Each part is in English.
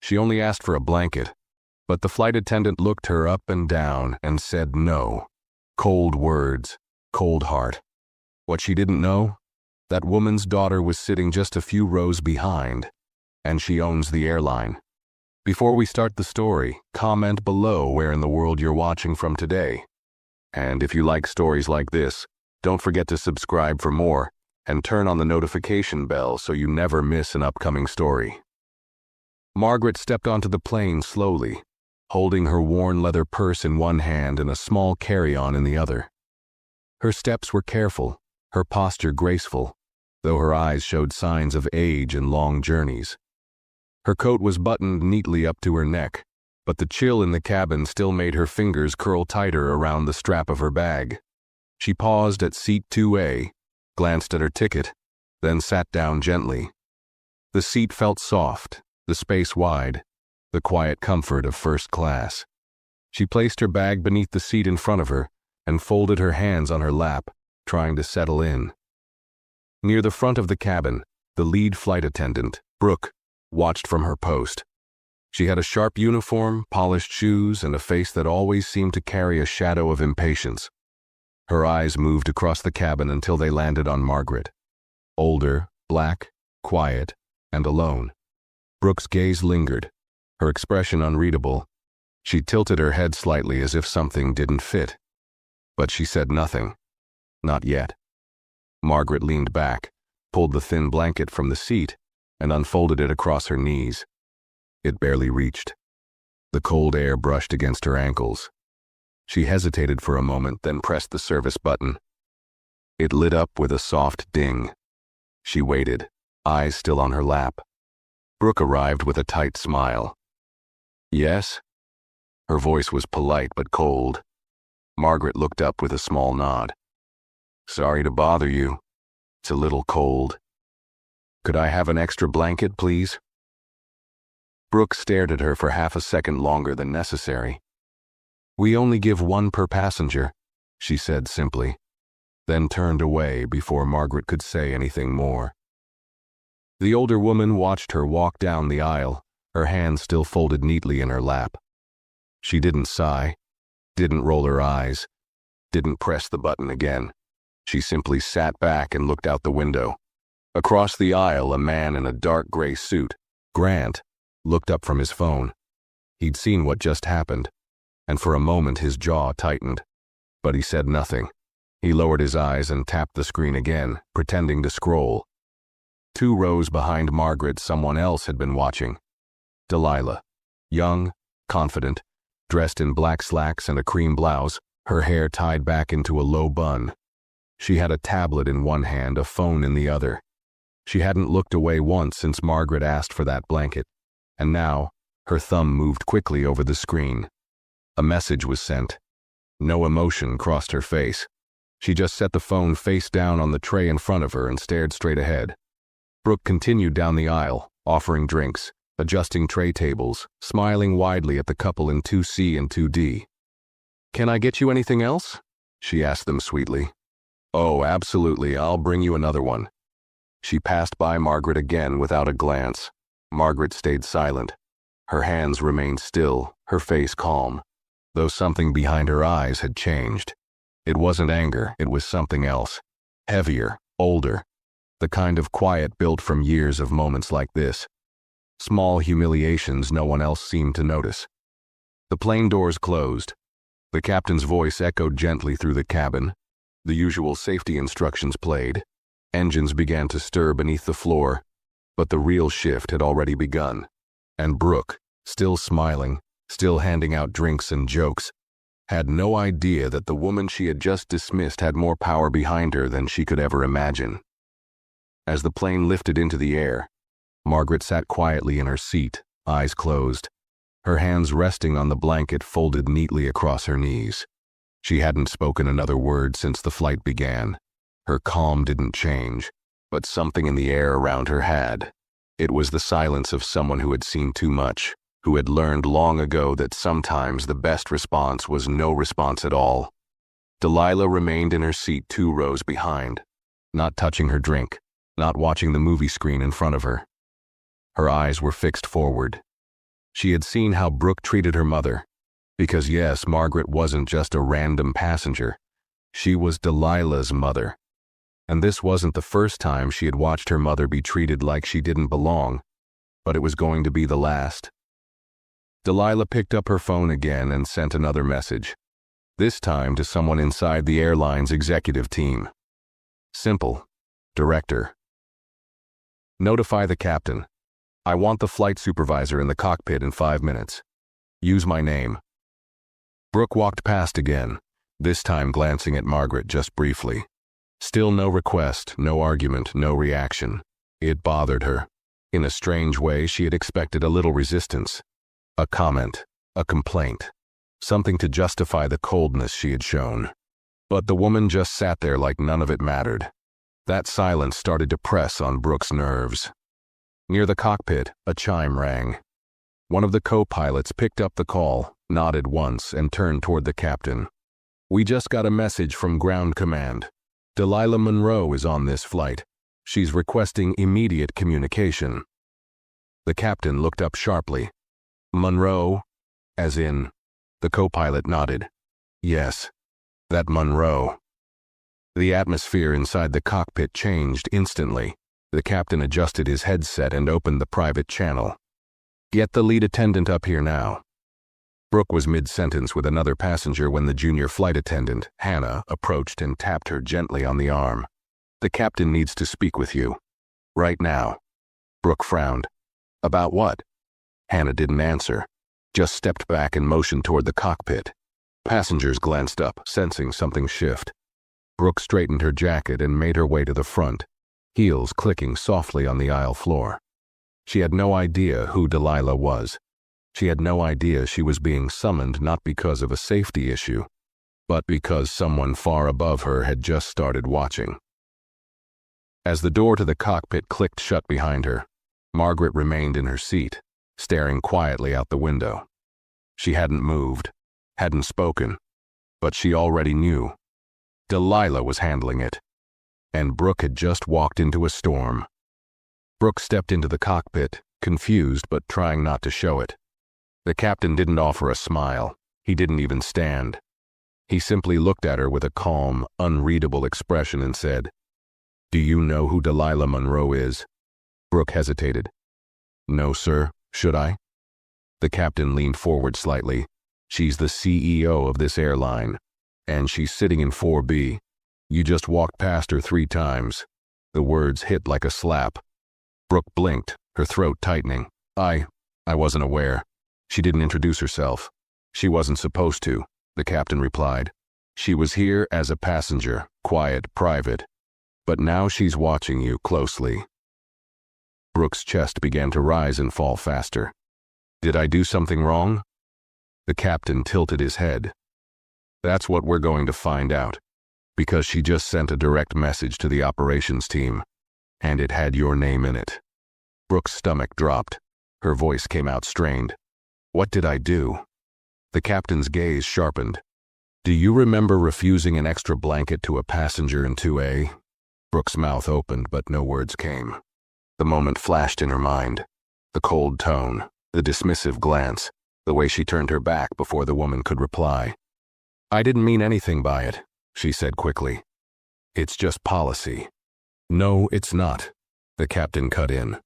She only asked for a blanket, but the flight attendant looked her up and down and said no. Cold words, cold heart. What she didn't know? That woman's daughter was sitting just a few rows behind, and she owns the airline. Before we start the story, comment below where in the world you're watching from today. And if you like stories like this, don't forget to subscribe for more and turn on the notification bell so you never miss an upcoming story. Margaret stepped onto the plane slowly, holding her worn leather purse in one hand and a small carry-on in the other. Her steps were careful, her posture graceful, though her eyes showed signs of age and long journeys. Her coat was buttoned neatly up to her neck, but the chill in the cabin still made her fingers curl tighter around the strap of her bag. She paused at seat 2A, glanced at her ticket, then sat down gently. The seat felt soft, the space wide, the quiet comfort of first class. She placed her bag beneath the seat in front of her and folded her hands on her lap, trying to settle in. Near the front of the cabin, the lead flight attendant, Brooke, watched from her post. She had a sharp uniform, polished shoes, and a face that always seemed to carry a shadow of impatience. Her eyes moved across the cabin until they landed on Margaret. Older, black, quiet, and alone. Brooke's gaze lingered, her expression unreadable. She tilted her head slightly as if something didn't fit. But she said nothing. Not yet. Margaret leaned back, pulled the thin blanket from the seat, and unfolded it across her knees. It barely reached. The cold air brushed against her ankles. She hesitated for a moment, then pressed the service button. It lit up with a soft ding. She waited, eyes still on her lap. Brooke arrived with a tight smile. Yes? Her voice was polite but cold. Margaret looked up with a small nod. Sorry to bother you. It's a little cold. Could I have an extra blanket, please? Brooke stared at her for half a second longer than necessary. We only give one per passenger, she said simply, then turned away before Margaret could say anything more. The older woman watched her walk down the aisle, her hands still folded neatly in her lap. She didn't sigh, didn't roll her eyes, didn't press the button again. She simply sat back and looked out the window. Across the aisle, a man in a dark gray suit, Grant, looked up from his phone. He'd seen what just happened, and for a moment his jaw tightened. But he said nothing. He lowered his eyes and tapped the screen again, pretending to scroll. 2 rows behind Margaret, someone else had been watching. Delilah, young, confident, dressed in black slacks and a cream blouse, her hair tied back into a low bun. She had a tablet in one hand, a phone in the other. She hadn't looked away once since Margaret asked for that blanket, and now her thumb moved quickly over the screen. A message was sent. No emotion crossed her face. She just set the phone face down on the tray in front of her and stared straight ahead. Brooke continued down the aisle, offering drinks, adjusting tray tables, smiling widely at the couple in 2C and 2D. Can I get you anything else? She asked them sweetly. Oh, absolutely, I'll bring you another one. She passed by Margaret again without a glance. Margaret stayed silent. Her hands remained still, her face calm, though something behind her eyes had changed. It wasn't anger, it was something else. Heavier, older, the kind of quiet built from years of moments like this. Small humiliations no one else seemed to notice. The plane doors closed. The captain's voice echoed gently through the cabin. The usual safety instructions played. Engines began to stir beneath the floor, but the real shift had already begun. And Brooke, still smiling, still handing out drinks and jokes, had no idea that the woman she had just dismissed had more power behind her than she could ever imagine. As the plane lifted into the air, Margaret sat quietly in her seat, eyes closed, her hands resting on the blanket folded neatly across her knees. She hadn't spoken another word since the flight began. Her calm didn't change, but something in the air around her had. It was the silence of someone who had seen too much, who had learned long ago that sometimes the best response was no response at all. Delilah remained in her seat 2 rows behind, not touching her drink, not watching the movie screen in front of her. Her eyes were fixed forward. She had seen how Brooke treated her mother. Because yes, Margaret wasn't just a random passenger. She was Delilah's mother. And this wasn't the first time she had watched her mother be treated like she didn't belong, but it was going to be the last. Delilah picked up her phone again and sent another message, this time to someone inside the airline's executive team. Simple. Director. Notify the captain. I want the flight supervisor in the cockpit in 5 minutes. Use my name. Brooke walked past again, this time glancing at Margaret just briefly. Still no request, no argument, no reaction. It bothered her. In a strange way, she had expected a little resistance. A comment, a complaint, something to justify the coldness she had shown. But the woman just sat there like none of it mattered. That silence started to press on Brooke's nerves. Near the cockpit, a chime rang. One of the co-pilots picked up the call, nodded once, and turned toward the captain. We just got a message from ground command. Delilah Monroe is on this flight. She's requesting immediate communication. The captain looked up sharply. Monroe? As in? The co-pilot nodded. Yes, that Monroe. The atmosphere inside the cockpit changed instantly. The captain adjusted his headset and opened the private channel. Get the lead attendant up here now. Brooke was mid-sentence with another passenger when the junior flight attendant, Hannah, approached and tapped her gently on the arm. The captain needs to speak with you. Right now. Brooke frowned. About what? Hannah didn't answer, just stepped back and motioned toward the cockpit. Passengers glanced up, sensing something shift. Brooke straightened her jacket and made her way to the front, heels clicking softly on the aisle floor. She had no idea who Delilah was. She had no idea she was being summoned not because of a safety issue, but because someone far above her had just started watching. As the door to the cockpit clicked shut behind her, Margaret remained in her seat, staring quietly out the window. She hadn't moved, hadn't spoken, but she already knew. Delilah was handling it, and Brooke had just walked into a storm. Brooke stepped into the cockpit, confused but trying not to show it. The captain didn't offer a smile. He didn't even stand. He simply looked at her with a calm, unreadable expression and said, Do you know who Delilah Monroe is? Brooke hesitated. No, sir. Should I? The captain leaned forward slightly. She's the CEO of this airline, and she's sitting in 4B. You just walked past her 3 times. The words hit like a slap. Brooke blinked, her throat tightening. I wasn't aware. She didn't introduce herself. She wasn't supposed to, the captain replied. She was here as a passenger, quiet, private. But now she's watching you closely. Brooke's chest began to rise and fall faster. Did I do something wrong? The captain tilted his head. That's what we're going to find out, because she just sent a direct message to the operations team, and it had your name in it. Brooke's stomach dropped. Her voice came out strained. What did I do? The captain's gaze sharpened. Do you remember refusing an extra blanket to a passenger in 2A? Brooke's mouth opened, but no words came. The moment flashed in her mind. The cold tone, the dismissive glance, the way she turned her back before the woman could reply. I didn't mean anything by it, she said quickly. It's just policy. No, it's not, the captain cut in.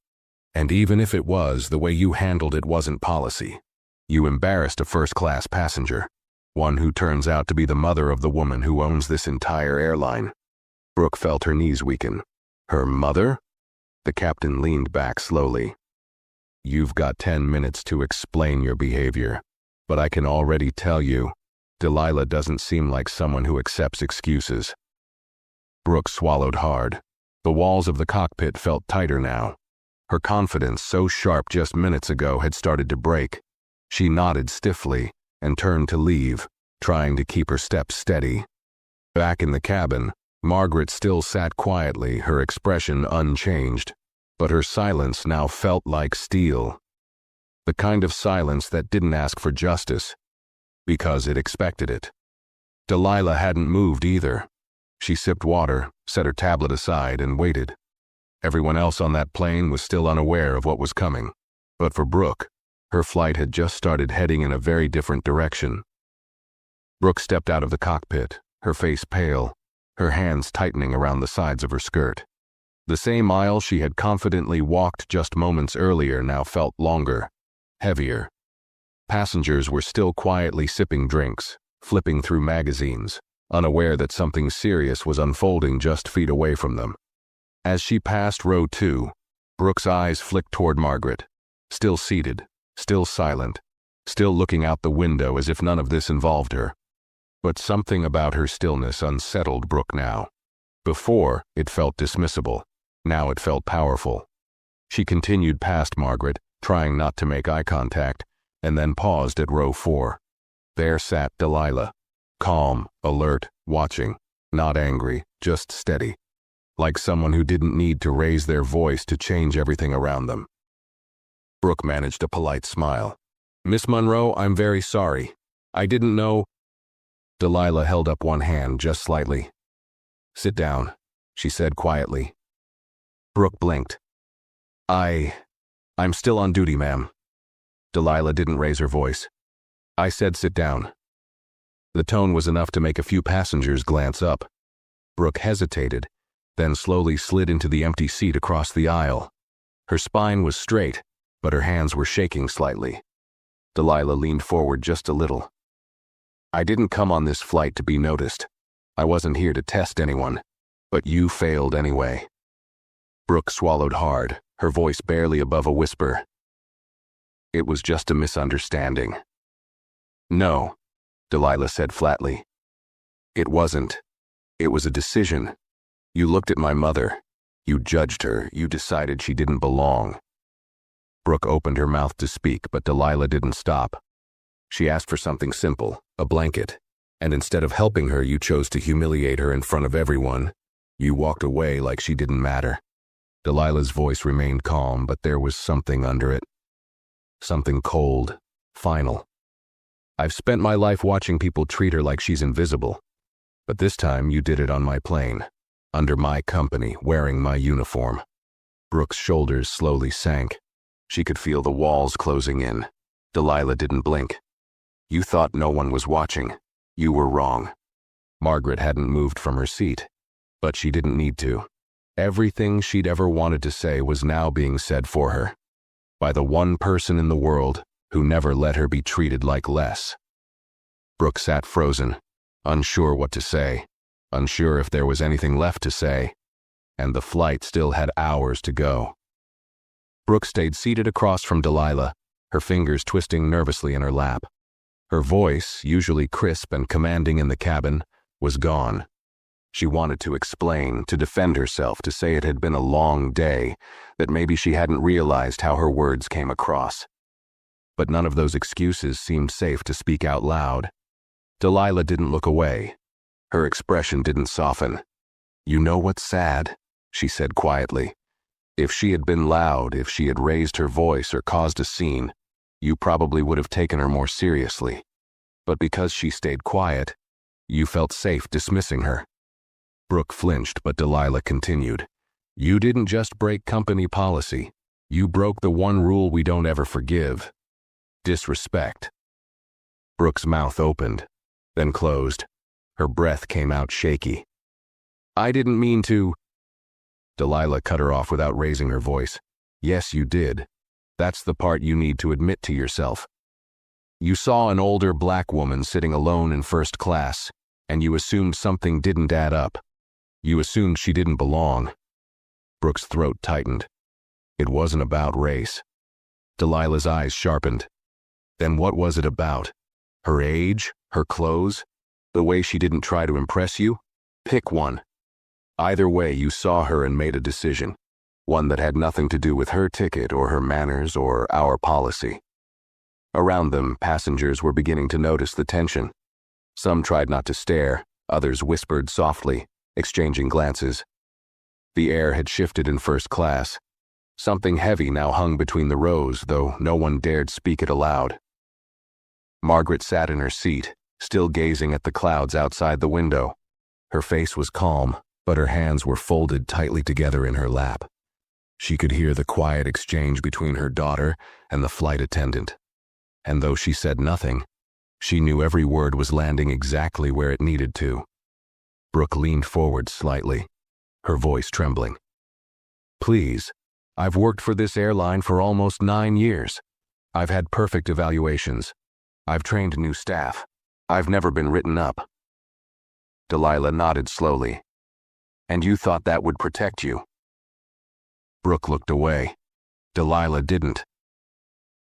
And even if it was, the way you handled it wasn't policy. You embarrassed a first-class passenger, one who turns out to be the mother of the woman who owns this entire airline. Brooke felt her knees weaken. Her mother? The captain leaned back slowly. You've got 10 minutes to explain your behavior, but I can already tell you, Delilah doesn't seem like someone who accepts excuses. Brooke swallowed hard. The walls of the cockpit felt tighter now. Her confidence, so sharp just minutes ago, had started to break. She nodded stiffly and turned to leave, trying to keep her steps steady. Back in the cabin, Margaret still sat quietly, her expression unchanged, but her silence now felt like steel. The kind of silence that didn't ask for justice, because it expected it. Delilah hadn't moved either. She sipped water, set her tablet aside, and waited. Everyone else on that plane was still unaware of what was coming, but for Brooke, Her flight had just started heading in a very different direction. Brooke stepped out of the cockpit, her face pale, her hands tightening around the sides of her skirt. The same aisle she had confidently walked just moments earlier now felt longer, heavier. Passengers were still quietly sipping drinks, flipping through magazines, unaware that something serious was unfolding just feet away from them. As she passed row 2, Brooke's eyes flicked toward Margaret, still seated, still silent, still looking out the window as if none of this involved her. But something about her stillness unsettled Brooke now. Before, it felt dismissible. Now it felt powerful. She continued past Margaret, trying not to make eye contact, and then paused at row 4. There sat Delilah, calm, alert, watching, not angry, just steady, like someone who didn't need to raise their voice to change everything around them. Brooke managed a polite smile. "Miss Monroe, I'm very sorry. I didn't know—" Delilah held up one hand just slightly. "Sit down," she said quietly. Brooke blinked. I'm still on duty, ma'am." Delilah didn't raise her voice. "I said sit down." The tone was enough to make a few passengers glance up. Brooke hesitated, then slowly slid into the empty seat across the aisle. Her spine was straight, but her hands were shaking slightly. Delilah leaned forward just a little. "I didn't come on this flight to be noticed. I wasn't here to test anyone, but you failed anyway." Brooke swallowed hard, her voice barely above a whisper. "It was just a misunderstanding." "No," Delilah said flatly. "It wasn't. It was a decision. You looked at my mother. You judged her. You decided she didn't belong." Brooke opened her mouth to speak, but Delilah didn't stop. She asked for something simple, a blanket, and instead of helping her, you chose to humiliate her in front of everyone. You walked away like she didn't matter. Delilah's voice remained calm, but there was something under it. Something cold, final. "I've spent my life watching people treat her like she's invisible. But this time you did it on my plane, under my company, wearing my uniform." Brooke's shoulders slowly sank. She could feel the walls closing in. Delilah didn't blink. "You thought no one was watching. You were wrong." Margaret hadn't moved from her seat, but she didn't need to. Everything she'd ever wanted to say was now being said for her, by the one person in the world who never let her be treated like less. Brooke sat frozen, unsure what to say, unsure if there was anything left to say, and the flight still had hours to go. Brooke stayed seated across from Delilah, her fingers twisting nervously in her lap. Her voice, usually crisp and commanding in the cabin, was gone. She wanted to explain, to defend herself, to say it had been a long day, that maybe she hadn't realized how her words came across. But none of those excuses seemed safe to speak out loud. Delilah didn't look away. Her expression didn't soften. "You know what's sad?" she said quietly. "If she had been loud, if she had raised her voice or caused a scene, you probably would have taken her more seriously. But because she stayed quiet, you felt safe dismissing her." Brooke flinched, but Delilah continued. "You didn't just break company policy. You broke the one rule we don't ever forgive. Disrespect." Brooke's mouth opened, then closed. Her breath came out shaky. "I didn't mean to—" Delilah cut her off without raising her voice. "Yes, you did. That's the part you need to admit to yourself. You saw an older black woman sitting alone in first class, and you assumed something didn't add up. You assumed she didn't belong." Brooke's throat tightened. It wasn't about race. Delilah's eyes sharpened. Then what was it about? Her age? Her clothes? The way she didn't try to impress you? Pick one. Either way, you saw her and made a decision. One that had nothing to do with her ticket or her manners or our policy. Around them, passengers were beginning to notice the tension. Some tried not to stare, others whispered softly, exchanging glances. The air had shifted in first class. Something heavy now hung between the rows, though no one dared speak it aloud. Margaret sat in her seat, still gazing at the clouds outside the window. Her face was calm, but her hands were folded tightly together in her lap. She could hear the quiet exchange between her daughter and the flight attendant. And though she said nothing, she knew every word was landing exactly where it needed to. Brooke leaned forward slightly, her voice trembling. "Please, I've worked for this airline for almost 9 years. I've had perfect evaluations. I've trained new staff. I've never been written up." Delilah nodded slowly. "And you thought that would protect you?" Brooke looked away. Delilah didn't.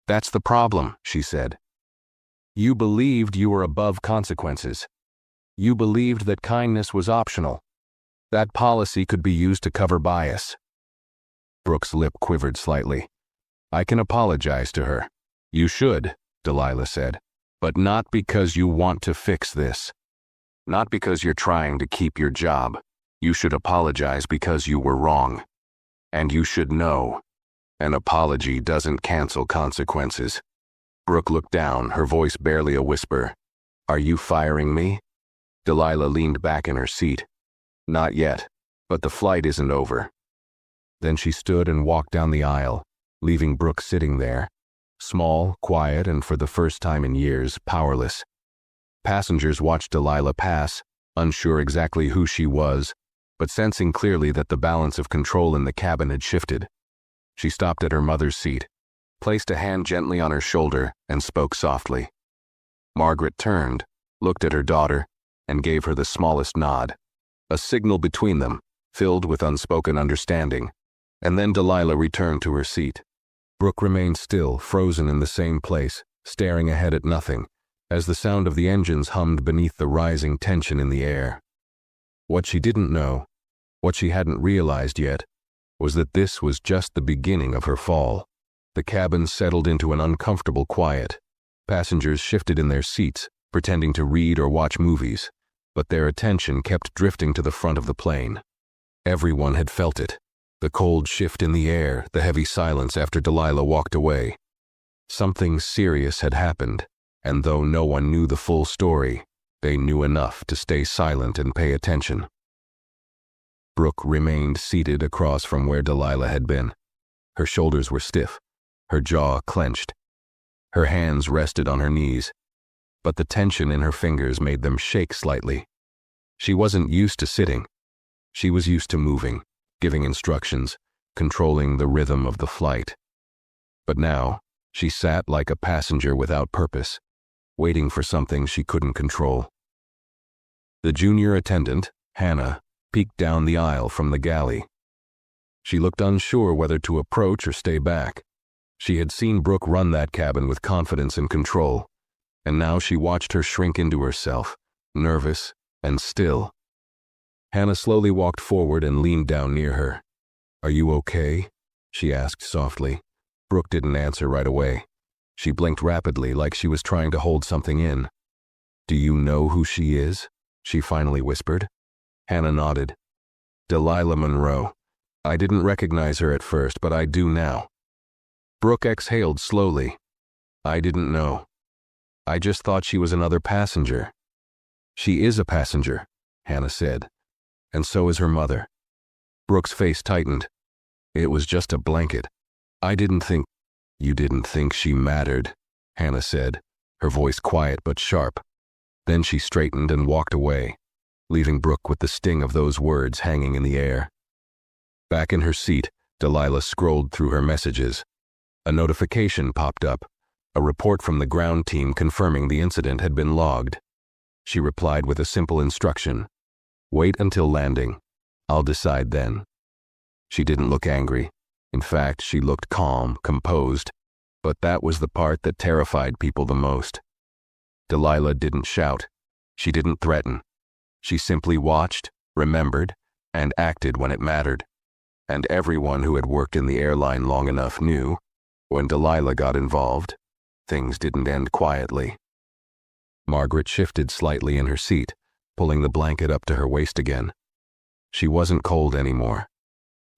"That's the problem," she said. "You believed you were above consequences. You believed that kindness was optional. That policy could be used to cover bias." Brooke's lip quivered slightly. "I can apologize to her." "You should," Delilah said, "but not because you want to fix this. Not because you're trying to keep your job. You should apologize because you were wrong. And you should know, an apology doesn't cancel consequences." Brooke looked down, her voice barely a whisper. "Are you firing me?" Delilah leaned back in her seat. "Not yet, but the flight isn't over." Then she stood and walked down the aisle, leaving Brooke sitting there, small, quiet, and for the first time in years, powerless. Passengers watched Delilah pass, unsure exactly who she was, but sensing clearly that the balance of control in the cabin had shifted. She stopped at her mother's seat, placed a hand gently on her shoulder, and spoke softly. Margaret turned, looked at her daughter, and gave her the smallest nod, a signal between them, filled with unspoken understanding, and then Delilah returned to her seat. Brooke remained still, frozen in the same place, staring ahead at nothing, as the sound of the engines hummed beneath the rising tension in the air. What she didn't know, what she hadn't realized yet, was that this was just the beginning of her fall. The cabin settled into an uncomfortable quiet. Passengers shifted in their seats, pretending to read or watch movies, but their attention kept drifting to the front of the plane. Everyone had felt it. The cold shift in the air, the heavy silence after Delilah walked away. Something serious had happened, and though no one knew the full story, they knew enough to stay silent and pay attention. Brooke remained seated across from where Delilah had been. Her shoulders were stiff, her jaw clenched. Her hands rested on her knees, but the tension in her fingers made them shake slightly. She wasn't used to sitting. She was used to moving, giving instructions, controlling the rhythm of the flight. But now, she sat like a passenger without purpose, waiting for something she couldn't control. The junior attendant, Hannah, peeked down the aisle from the galley. She looked unsure whether to approach or stay back. She had seen Brooke run that cabin with confidence and control, and now she watched her shrink into herself, nervous and still. Hannah slowly walked forward and leaned down near her. "Are you okay?" she asked softly. Brooke didn't answer right away. She blinked rapidly like she was trying to hold something in. "Do you know who she is?" she finally whispered. Hannah nodded. "Delilah Monroe. I didn't recognize her at first, but I do now." Brooke exhaled slowly. "I didn't know. I just thought she was another passenger." "She is a passenger," Hannah said, "and so is her mother." Brooke's face tightened. "It was just a blanket. I didn't think—" "You didn't think she mattered," Hannah said, her voice quiet but sharp. Then she straightened and walked away, leaving Brooke with the sting of those words hanging in the air. Back in her seat, Delilah scrolled through her messages. A notification popped up, a report from the ground team confirming the incident had been logged. She replied with a simple instruction: "Wait until landing. I'll decide then." She didn't look angry. In fact, she looked calm, composed, but that was the part that terrified people the most. Delilah didn't shout. She didn't threaten. She simply watched, remembered, and acted when it mattered. And everyone who had worked in the airline long enough knew, when Delilah got involved, things didn't end quietly. Margaret shifted slightly in her seat, pulling the blanket up to her waist again. She wasn't cold anymore.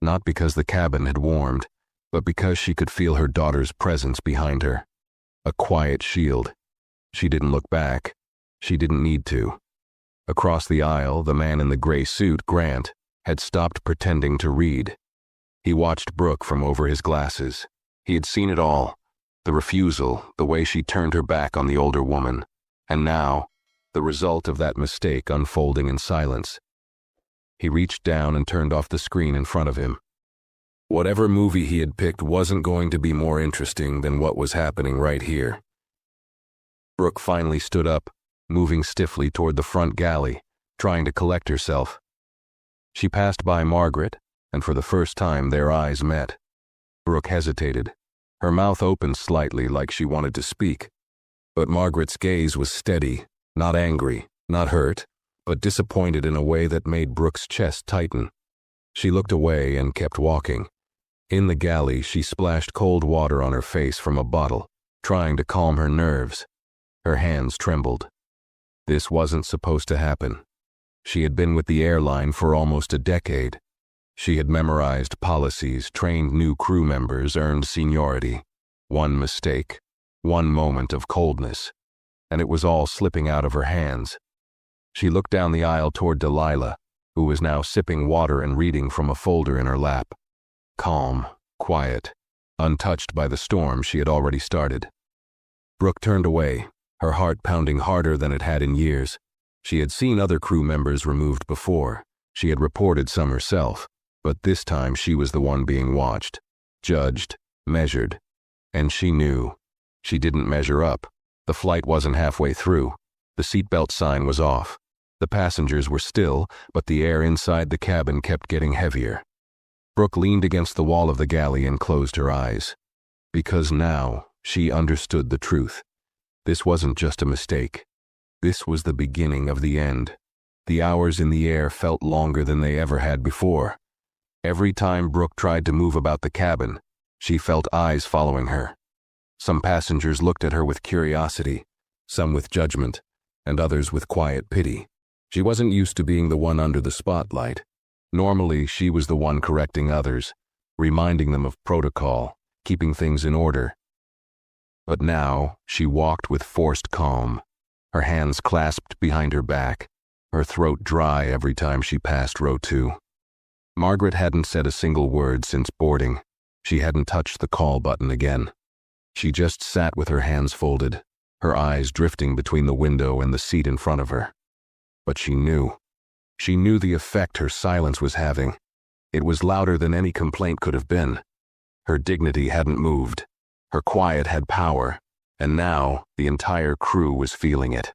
Not because the cabin had warmed, but because she could feel her daughter's presence behind her. A quiet shield. She didn't look back. She didn't need to. Across the aisle, the man in the gray suit, Grant, had stopped pretending to read. He watched Brooke from over his glasses. He had seen it all. The refusal, the way she turned her back on the older woman. And now, the result of that mistake unfolding in silence. He reached down and turned off the screen in front of him. Whatever movie he had picked wasn't going to be more interesting than what was happening right here. Brooke finally stood up, moving stiffly toward the front galley, trying to collect herself. She passed by Margaret, and for the first time their eyes met. Brooke hesitated. Her mouth opened slightly like she wanted to speak. But Margaret's gaze was steady, not angry, not hurt, but disappointed in a way that made Brooke's chest tighten. She looked away and kept walking. In the galley, she splashed cold water on her face from a bottle, trying to calm her nerves. Her hands trembled. This wasn't supposed to happen. She had been with the airline for almost a decade. She had memorized policies, trained new crew members, earned seniority. One mistake, one moment of coldness, and it was all slipping out of her hands. She looked down the aisle toward Delilah, who was now sipping water and reading from a folder in her lap. Calm, quiet, untouched by the storm she had already started. Brooke turned away, her heart pounding harder than it had in years. She had seen other crew members removed before. She had reported some herself, but this time she was the one being watched, judged, measured. And she knew. She didn't measure up. The flight wasn't halfway through. The seatbelt sign was off. The passengers were still, but the air inside the cabin kept getting heavier. Brooke leaned against the wall of the galley and closed her eyes. Because now she understood the truth. This wasn't just a mistake. This was the beginning of the end. The hours in the air felt longer than they ever had before. Every time Brooke tried to move about the cabin, she felt eyes following her. Some passengers looked at her with curiosity, some with judgment, and others with quiet pity. She wasn't used to being the one under the spotlight. Normally, she was the one correcting others, reminding them of protocol, keeping things in order. But now, she walked with forced calm, her hands clasped behind her back, her throat dry every time she passed row 2. Margaret hadn't said a single word since boarding. She hadn't touched the call button again. She just sat with her hands folded, her eyes drifting between the window and the seat in front of her. But she knew. She knew the effect her silence was having. It was louder than any complaint could have been. Her dignity hadn't moved. Her quiet had power, and now the entire crew was feeling it.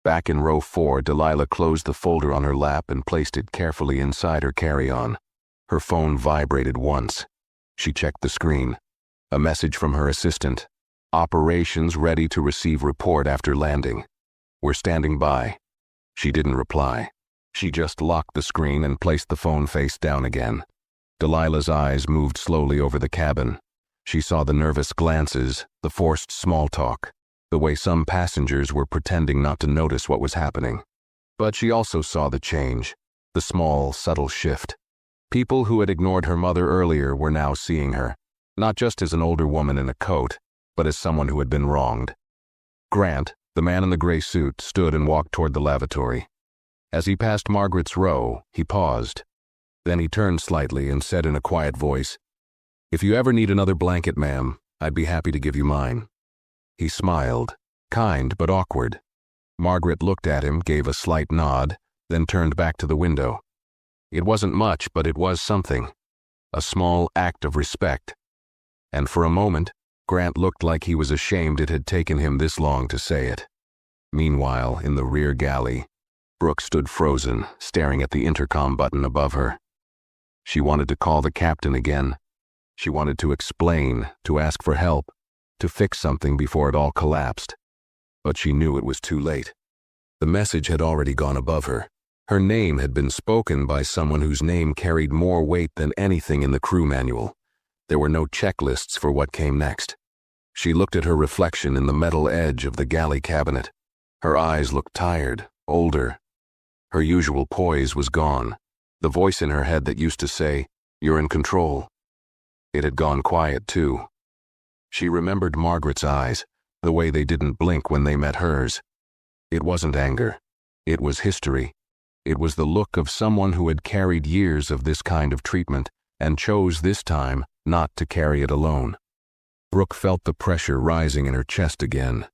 Back in row 4, Delilah closed the folder on her lap and placed it carefully inside her carry-on. Her phone vibrated once. She checked the screen. A message from her assistant. Operations ready to receive report after landing. We're standing by. She didn't reply. She just locked the screen and placed the phone face down again. Delilah's eyes moved slowly over the cabin. She saw the nervous glances, the forced small talk, the way some passengers were pretending not to notice what was happening. But she also saw the change, the small, subtle shift. People who had ignored her mother earlier were now seeing her, not just as an older woman in a coat, but as someone who had been wronged. Grant, the man in the gray suit, stood and walked toward the lavatory. As he passed Margaret's row, he paused. Then he turned slightly and said in a quiet voice, "If you ever need another blanket, ma'am, I'd be happy to give you mine." He smiled, kind but awkward. Margaret looked at him, gave a slight nod, then turned back to the window. It wasn't much, but it was something. A small act of respect. And for a moment, Grant looked like he was ashamed it had taken him this long to say it. Meanwhile, in the rear galley, Brooke stood frozen, staring at the intercom button above her. She wanted to call the captain again. She wanted to explain, to ask for help, to fix something before it all collapsed. But she knew it was too late. The message had already gone above her. Her name had been spoken by someone whose name carried more weight than anything in the crew manual. There were no checklists for what came next. She looked at her reflection in the metal edge of the galley cabinet. Her eyes looked tired, older. Her usual poise was gone. The voice in her head that used to say, "You're in control." It had gone quiet, too. She remembered Margaret's eyes, the way they didn't blink when they met hers. It wasn't anger. It was history. It was the look of someone who had carried years of this kind of treatment, and chose this time not to carry it alone. Brooke felt the pressure rising in her chest again.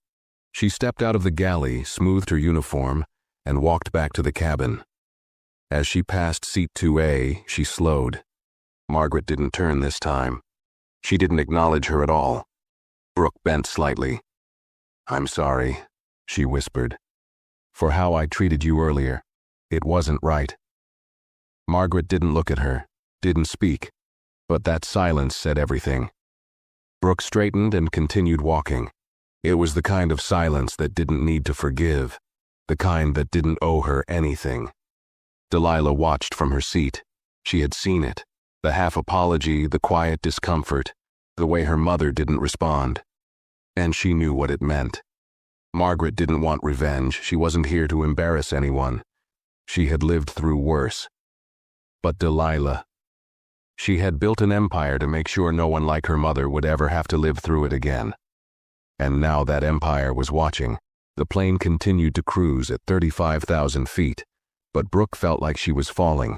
She stepped out of the galley, smoothed her uniform, and walked back to the cabin. As she passed seat 2A, she slowed. Margaret didn't turn this time. She didn't acknowledge her at all. Brooke bent slightly. "I'm sorry," she whispered, "for how I treated you earlier. It wasn't right." Margaret didn't look at her, didn't speak, but that silence said everything. Brooke straightened and continued walking. It was the kind of silence that didn't need to forgive, the kind that didn't owe her anything. Delilah watched from her seat. She had seen it, the half apology, the quiet discomfort, the way her mother didn't respond. And she knew what it meant. Margaret didn't want revenge. She wasn't here to embarrass anyone. She had lived through worse. But Delilah, she had built an empire to make sure no one like her mother would ever have to live through it again. And now that empire was watching. The plane continued to cruise at 35,000 feet, but Brooke felt like she was falling.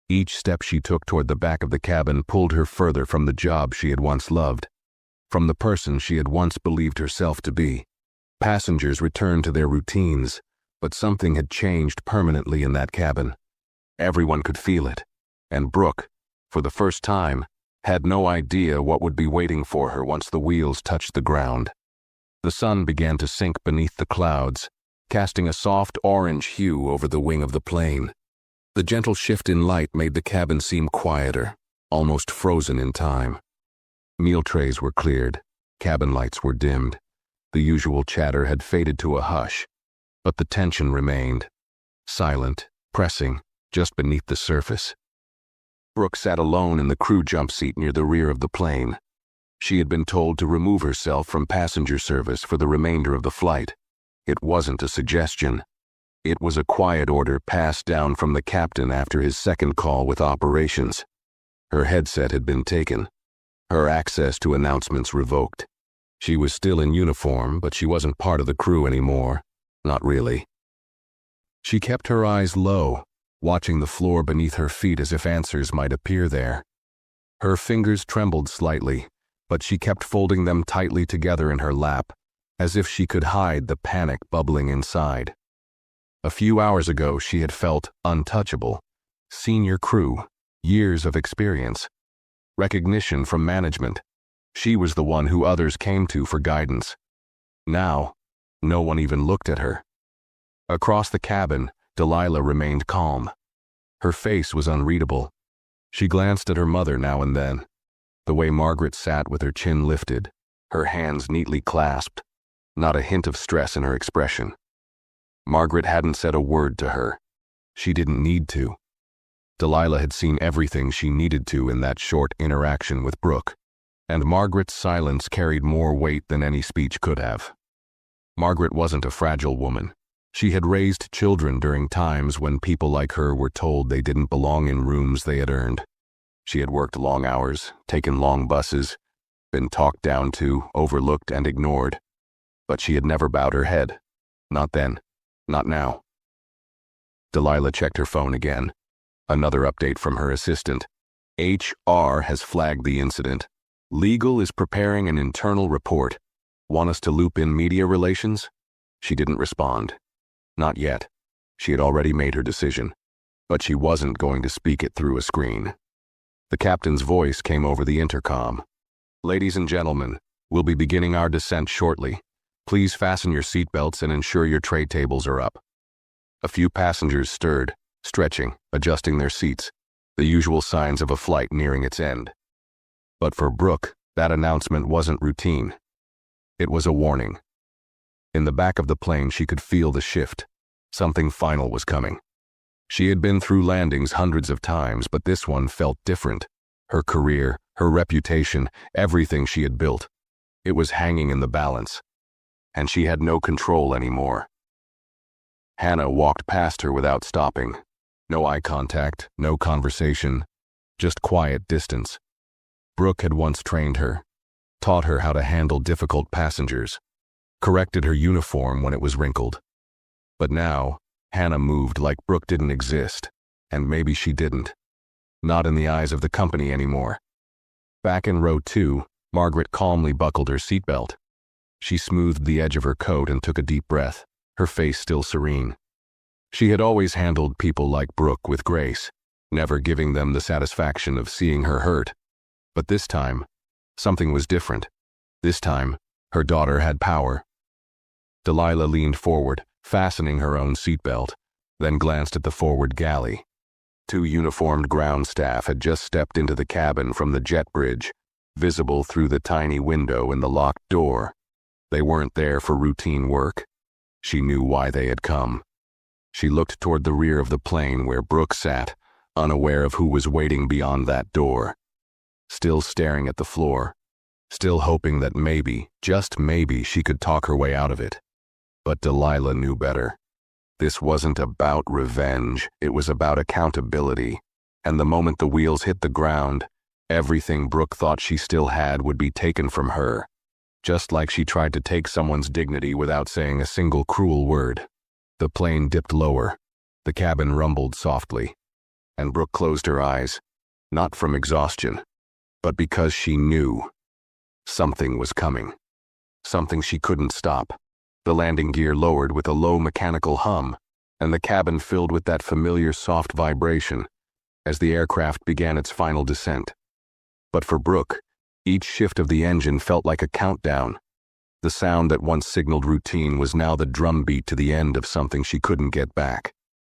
Each step she took toward the back of the cabin pulled her further from the job she had once loved, from the person she had once believed herself to be. Passengers returned to their routines, but something had changed permanently in that cabin. Everyone could feel it, and Brooke, for the first time, had no idea what would be waiting for her once the wheels touched the ground. The sun began to sink beneath the clouds, casting a soft orange hue over the wing of the plane. The gentle shift in light made the cabin seem quieter, almost frozen in time. Meal trays were cleared, cabin lights were dimmed. The usual chatter had faded to a hush, but the tension remained, silent, pressing, just beneath the surface. Brooke sat alone in the crew jump seat near the rear of the plane. She had been told to remove herself from passenger service for the remainder of the flight. It wasn't a suggestion. It was a quiet order passed down from the captain after his second call with operations. Her headset had been taken, her access to announcements revoked. She was still in uniform, but she wasn't part of the crew anymore. Not really. She kept her eyes low, watching the floor beneath her feet as if answers might appear there. Her fingers trembled slightly, but she kept folding them tightly together in her lap, as if she could hide the panic bubbling inside. A few hours ago, she had felt untouchable. Senior crew, years of experience, recognition from management. She was the one who others came to for guidance. Now, no one even looked at her. Across the cabin, Delilah remained calm. Her face was unreadable. She glanced at her mother now and then, the way Margaret sat with her chin lifted, her hands neatly clasped, not a hint of stress in her expression. Margaret hadn't said a word to her. She didn't need to. Delilah had seen everything she needed to in that short interaction with Brooke, and Margaret's silence carried more weight than any speech could have. Margaret wasn't a fragile woman. She had raised children during times when people like her were told they didn't belong in rooms they had earned. She had worked long hours, taken long buses, been talked down to, overlooked, and ignored. But she had never bowed her head. Not then. Not now. Delilah checked her phone again. Another update from her assistant. HR has flagged the incident. Legal is preparing an internal report. Want us to loop in media relations? She didn't respond. Not yet. She had already made her decision. But she wasn't going to speak it through a screen. The captain's voice came over the intercom. Ladies and gentlemen, we'll be beginning our descent shortly. Please fasten your seatbelts and ensure your tray tables are up. A few passengers stirred, stretching, adjusting their seats, the usual signs of a flight nearing its end. But for Brooke, that announcement wasn't routine. It was a warning. In the back of the plane, she could feel the shift. Something final was coming. She had been through landings hundreds of times, but this one felt different. Her career, her reputation, everything she had built. It was hanging in the balance. And she had no control anymore. Hannah walked past her without stopping. No eye contact, no conversation, just quiet distance. Brooke had once trained her, taught her how to handle difficult passengers, corrected her uniform when it was wrinkled. But now, Hannah moved like Brooke didn't exist, and maybe she didn't. not in the eyes of the company anymore. Back in row 2, Margaret calmly buckled her seatbelt. She smoothed the edge of her coat and took a deep breath, her face still serene. She had always handled people like Brooke with grace, never giving them the satisfaction of seeing her hurt. But this time, something was different. This time, her daughter had power. Delilah leaned forward, fastening her own seatbelt, then glanced at the forward galley. 2 uniformed ground staff had just stepped into the cabin from the jet bridge, visible through the tiny window in the locked door. They weren't there for routine work. She knew why they had come. She looked toward the rear of the plane where Brooke sat, unaware of who was waiting beyond that door. Still staring at the floor, still hoping that maybe, just maybe, she could talk her way out of it. But Delilah knew better. This wasn't about revenge, it was about accountability. And the moment the wheels hit the ground, everything Brooke thought she still had would be taken from her, just like she tried to take someone's dignity without saying a single cruel word. The plane dipped lower. The cabin rumbled softly. And Brooke closed her eyes, not from exhaustion, but because she knew something was coming. Something she couldn't stop. The landing gear lowered with a low mechanical hum, and the cabin filled with that familiar soft vibration as the aircraft began its final descent. But for Brooke, each shift of the engine felt like a countdown. The sound that once signaled routine was now the drumbeat to the end of something she couldn't get back.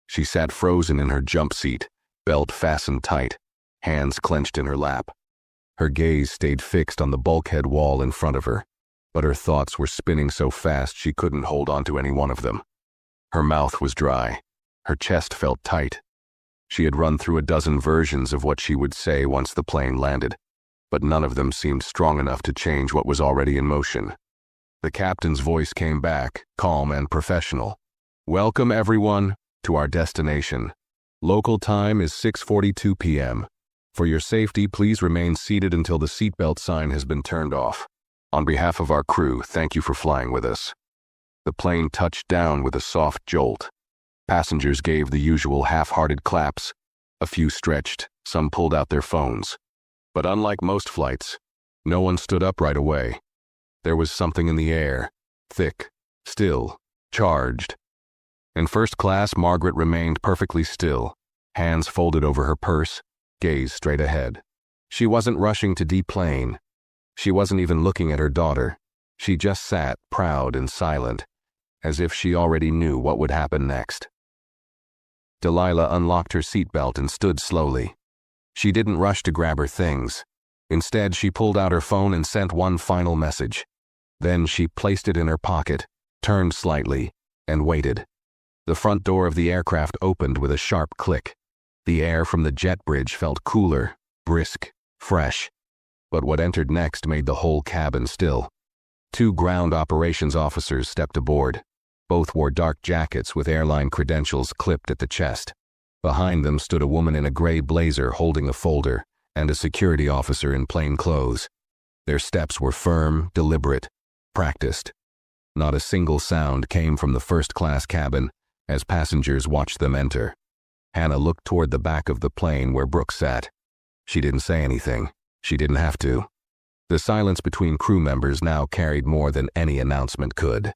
She sat frozen in her jump seat, belt fastened tight, hands clenched in her lap. Her gaze stayed fixed on the bulkhead wall in front of her, but her thoughts were spinning so fast she couldn't hold on to any one of them. Her mouth was dry. Her chest felt tight. She had run through a dozen versions of what she would say once the plane landed, but none of them seemed strong enough to change what was already in motion. The captain's voice came back, calm and professional. "Welcome, everyone, to our destination. Local time is 6:42 p.m. For your safety, please remain seated until the seatbelt sign has been turned off. On behalf of our crew, thank you for flying with us." The plane touched down with a soft jolt. Passengers gave the usual half-hearted claps. A few stretched, some pulled out their phones. But unlike most flights, no one stood up right away. There was something in the air, thick, still, charged. In first class, Margaret remained perfectly still, hands folded over her purse, gaze straight ahead. She wasn't rushing to deplane. She wasn't even looking at her daughter. She just sat, proud and silent, as if she already knew what would happen next. Delilah unlocked her seatbelt and stood slowly. She didn't rush to grab her things. Instead, she pulled out her phone and sent one final message. Then she placed it in her pocket, turned slightly, and waited. The front door of the aircraft opened with a sharp click. The air from the jet bridge felt cooler, brisk, fresh. But what entered next made the whole cabin still. 2 ground operations officers stepped aboard. Both wore dark jackets with airline credentials clipped at the chest. Behind them stood a woman in a gray blazer holding a folder, and a security officer in plain clothes. Their steps were firm, deliberate, practiced. Not a single sound came from the first-class cabin as passengers watched them enter. Hannah looked toward the back of the plane where Brooke sat. She didn't say anything. She didn't have to. The silence between crew members now carried more than any announcement could.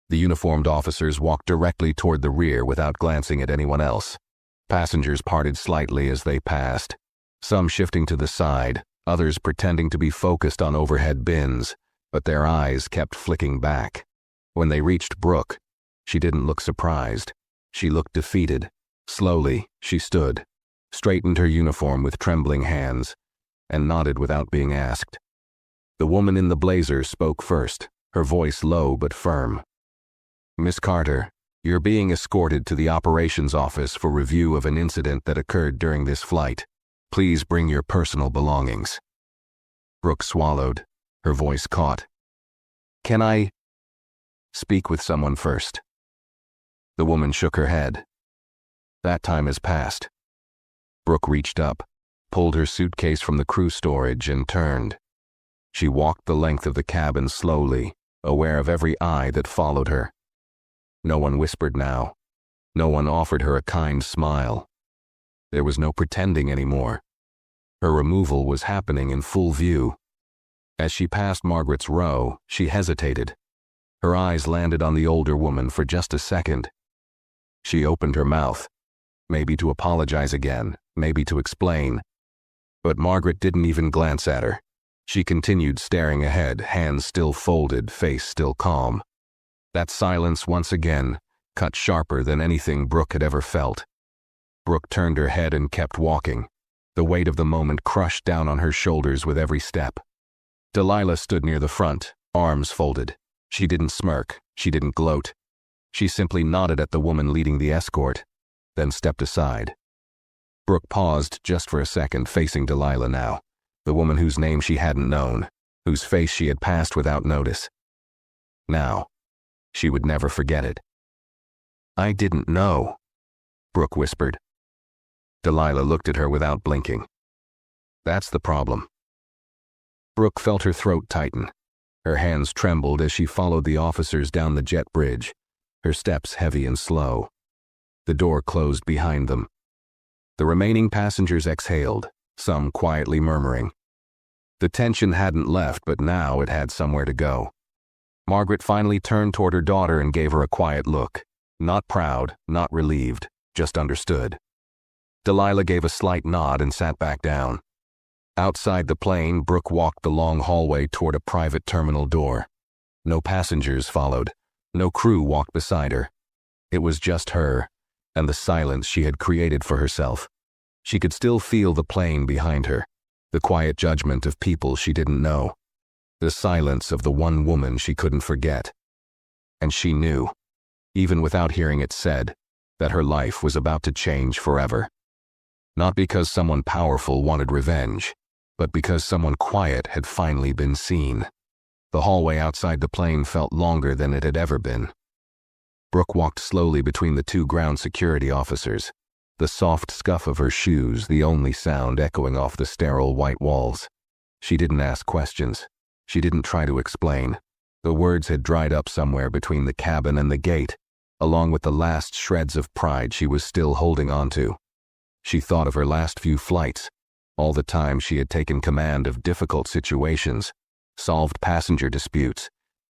The uniformed officers walked directly toward the rear without glancing at anyone else. Passengers parted slightly as they passed, some shifting to the side, others pretending to be focused on overhead bins, but their eyes kept flicking back. When they reached Brooke, she didn't look surprised. She looked defeated. Slowly, she stood, straightened her uniform with trembling hands, and nodded without being asked. The woman in the blazer spoke first, her voice low but firm. "Miss Carter, you're being escorted to the operations office for review of an incident that occurred during this flight. Please bring your personal belongings." Brooke swallowed, her voice caught. "Can I speak with someone first?" The woman shook her head. "That time has passed." Brooke reached up, pulled her suitcase from the crew storage, and turned. She walked the length of the cabin slowly, aware of every eye that followed her. No one whispered now. No one offered her a kind smile. There was no pretending anymore. Her removal was happening in full view. As she passed Margaret's row, she hesitated. Her eyes landed on the older woman for just a second. She opened her mouth, maybe to apologize again, maybe to explain. But Margaret didn't even glance at her. She continued staring ahead, hands still folded, face still calm. That silence once again cut sharper than anything Brooke had ever felt. Brooke turned her head and kept walking. The weight of the moment crushed down on her shoulders with every step. Delilah stood near the front, arms folded. She didn't smirk, she didn't gloat. She simply nodded at the woman leading the escort, then stepped aside. Brooke paused just for a second, facing Delilah now, the woman whose name she hadn't known, whose face she had passed without notice. Now, she would never forget it. "I didn't know," Brooke whispered. Delilah looked at her without blinking. "That's the problem." Brooke felt her throat tighten. Her hands trembled as she followed the officers down the jet bridge, her steps heavy and slow. The door closed behind them. The remaining passengers exhaled, some quietly murmuring. The tension hadn't left, but now it had somewhere to go. Margaret finally turned toward her daughter and gave her a quiet look. Not proud, not relieved, just understood. Delilah gave a slight nod and sat back down. Outside the plane, Brooke walked the long hallway toward a private terminal door. No passengers followed. No crew walked beside her. It was just her, and the silence she had created for herself. She could still feel the plane behind her, the quiet judgment of people she didn't know, the silence of the one woman she couldn't forget. And she knew, even without hearing it said, that her life was about to change forever. Not because someone powerful wanted revenge, but because someone quiet had finally been seen. The hallway outside the plane felt longer than it had ever been. Brooke walked slowly between the two ground security officers, the soft scuff of her shoes the only sound echoing off the sterile white walls. She didn't ask questions. She didn't try to explain. The words had dried up somewhere between the cabin and the gate, along with the last shreds of pride she was still holding onto. She thought of her last few flights, all the time she had taken command of difficult situations, solved passenger disputes,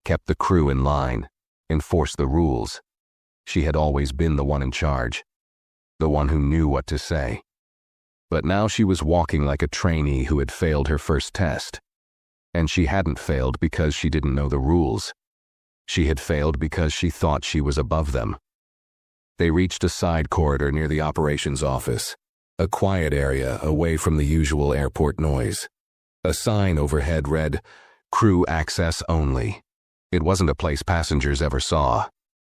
kept the crew in line, enforced the rules. She had always been the one in charge, the one who knew what to say. But now she was walking like a trainee who had failed her first test. And she hadn't failed because she didn't know the rules. She had failed because she thought she was above them. They reached a side corridor near the operations office, a quiet area away from the usual airport noise. A sign overhead read, "Crew access only." It wasn't a place passengers ever saw.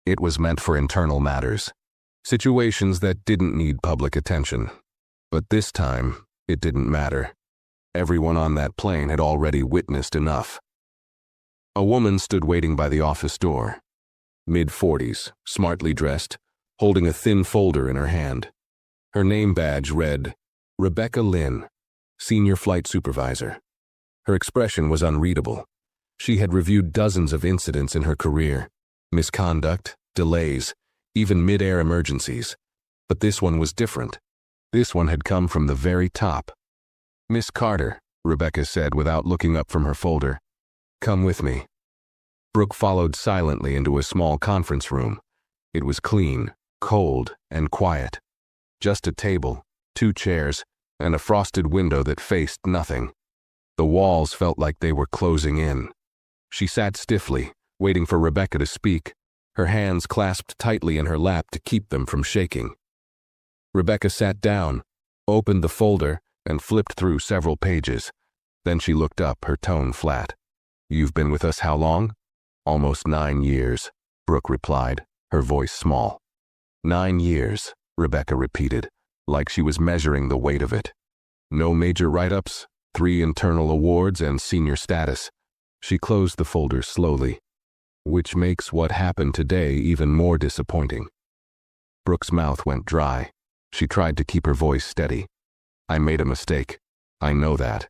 It was meant for internal matters, situations that didn't need public attention. But this time, it didn't matter. Everyone on that plane had already witnessed enough. A woman stood waiting by the office door, mid-40s, smartly dressed, holding a thin folder in her hand. Her name badge read, Rebecca Lynn, Senior Flight Supervisor. Her expression was unreadable. She had reviewed dozens of incidents in her career, misconduct, delays, even mid-air emergencies. But this one was different. This one had come from the very top. "Miss Carter," Rebecca said without looking up from her folder. "Come with me." Brooke followed silently into a small conference room. It was clean, cold, and quiet. Just a table, 2 chairs, and a frosted window that faced nothing. The walls felt like they were closing in. She sat stiffly, waiting for Rebecca to speak, her hands clasped tightly in her lap to keep them from shaking. Rebecca sat down, opened the folder, and flipped through several pages. Then she looked up, her tone flat. "You've been with us how long?" "Almost 9 years," Brooke replied, her voice small. 9 years, Rebecca repeated, like she was measuring the weight of it. "No major write-ups, 3 internal awards, and senior status." She closed the folder slowly, which makes what happened today even more disappointing. Brooke's mouth went dry. She tried to keep her voice steady. "I made a mistake. I know that.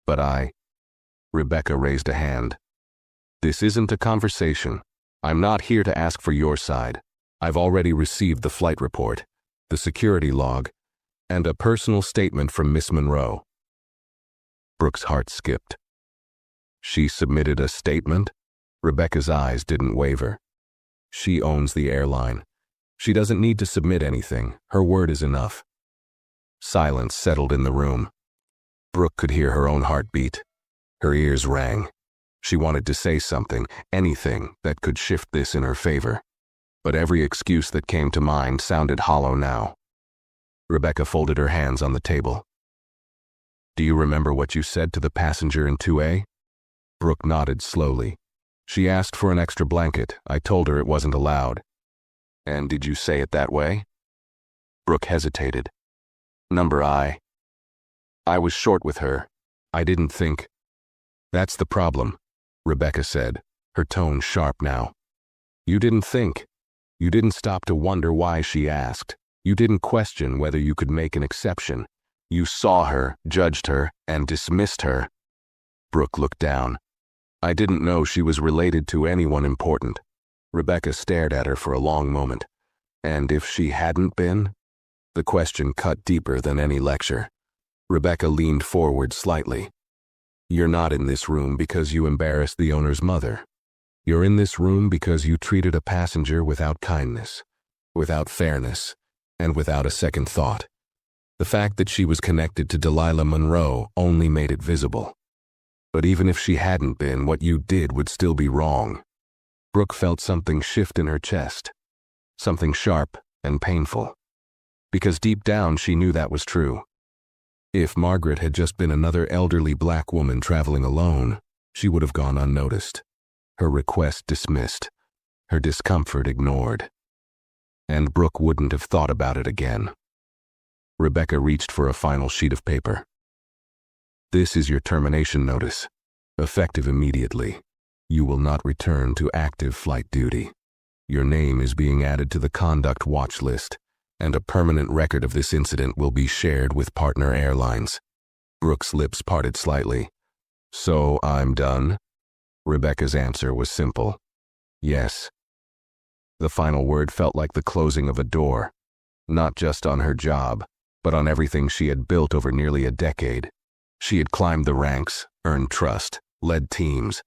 But Rebecca raised a hand. "This isn't a conversation. I'm not here to ask for your side. I've already received the flight report, the security log. and a personal statement from Miss Monroe. Brooke's heart skipped. She submitted a statement? Rebecca's eyes didn't waver. She owns the airline. She doesn't need to submit anything. Her word is enough. Silence settled in the room. Brooke could hear her own heartbeat. Her ears rang. She wanted to say something, anything that could shift this in her favor. But every excuse that came to mind sounded hollow now. Rebecca folded her hands on the table. Do you remember what you said to the passenger in 2A? Brooke nodded slowly. She asked for an extra blanket. I told her it wasn't allowed. And did you say it that way? Brooke hesitated. Number I was short with her. I didn't think. That's the problem, Rebecca said, her tone sharp now. You didn't think. You didn't stop to wonder why she asked. You didn't question whether you could make an exception. You saw her, judged her, and dismissed her. Brooke looked down. I didn't know she was related to anyone important. Rebecca stared at her for a long moment. And if she hadn't been? The question cut deeper than any lecture. Rebecca leaned forward slightly. You're not in this room because you embarrassed the owner's mother. You're in this room because you treated a passenger without kindness, without fairness, and without a second thought. The fact that she was connected to Delilah Monroe only made it visible. But even if she hadn't been, what you did would still be wrong. Brooke felt something shift in her chest, something sharp and painful. Because deep down she knew that was true. If Margaret had just been another elderly black woman traveling alone, she would have gone unnoticed. Her request dismissed, her discomfort ignored. And Brooke wouldn't have thought about it again. Rebecca reached for a final sheet of paper. This is your termination notice, effective immediately. You will not return to active flight duty. Your name is being added to the conduct watch list, and a permanent record of this incident will be shared with partner airlines. Brooke's lips parted slightly. So I'm done? Rebecca's answer was simple. Yes. The final word felt like the closing of a door, not just on her job, but on everything she had built over nearly a decade. She had climbed the ranks, earned trust, led teams,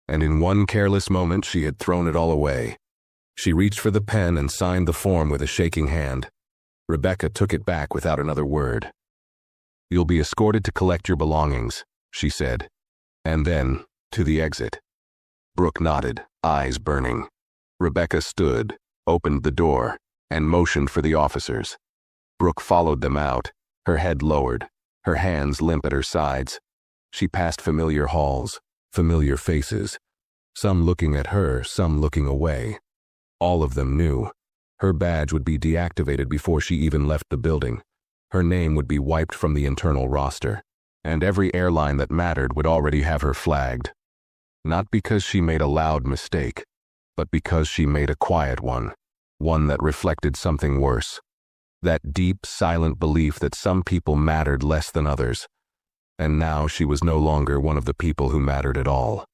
and in one careless moment she had thrown it all away. She reached for the pen and signed the form with a shaking hand. Rebecca took it back without another word. You'll be escorted to collect your belongings, she said, and then to the exit. Brooke nodded, eyes burning. Rebecca stood, opened the door, and motioned for the officers. Brooke followed them out, her head lowered, her hands limp at her sides. She passed familiar halls, familiar faces, some looking at her, some looking away. All of them knew. Her badge would be deactivated before she even left the building. Her name would be wiped from the internal roster, and every airline that mattered would already have her flagged. Not because she made a loud mistake, but because she made a quiet one that reflected something worse. That deep, silent belief that some people mattered less than others. And now she was no longer one of the people who mattered at all.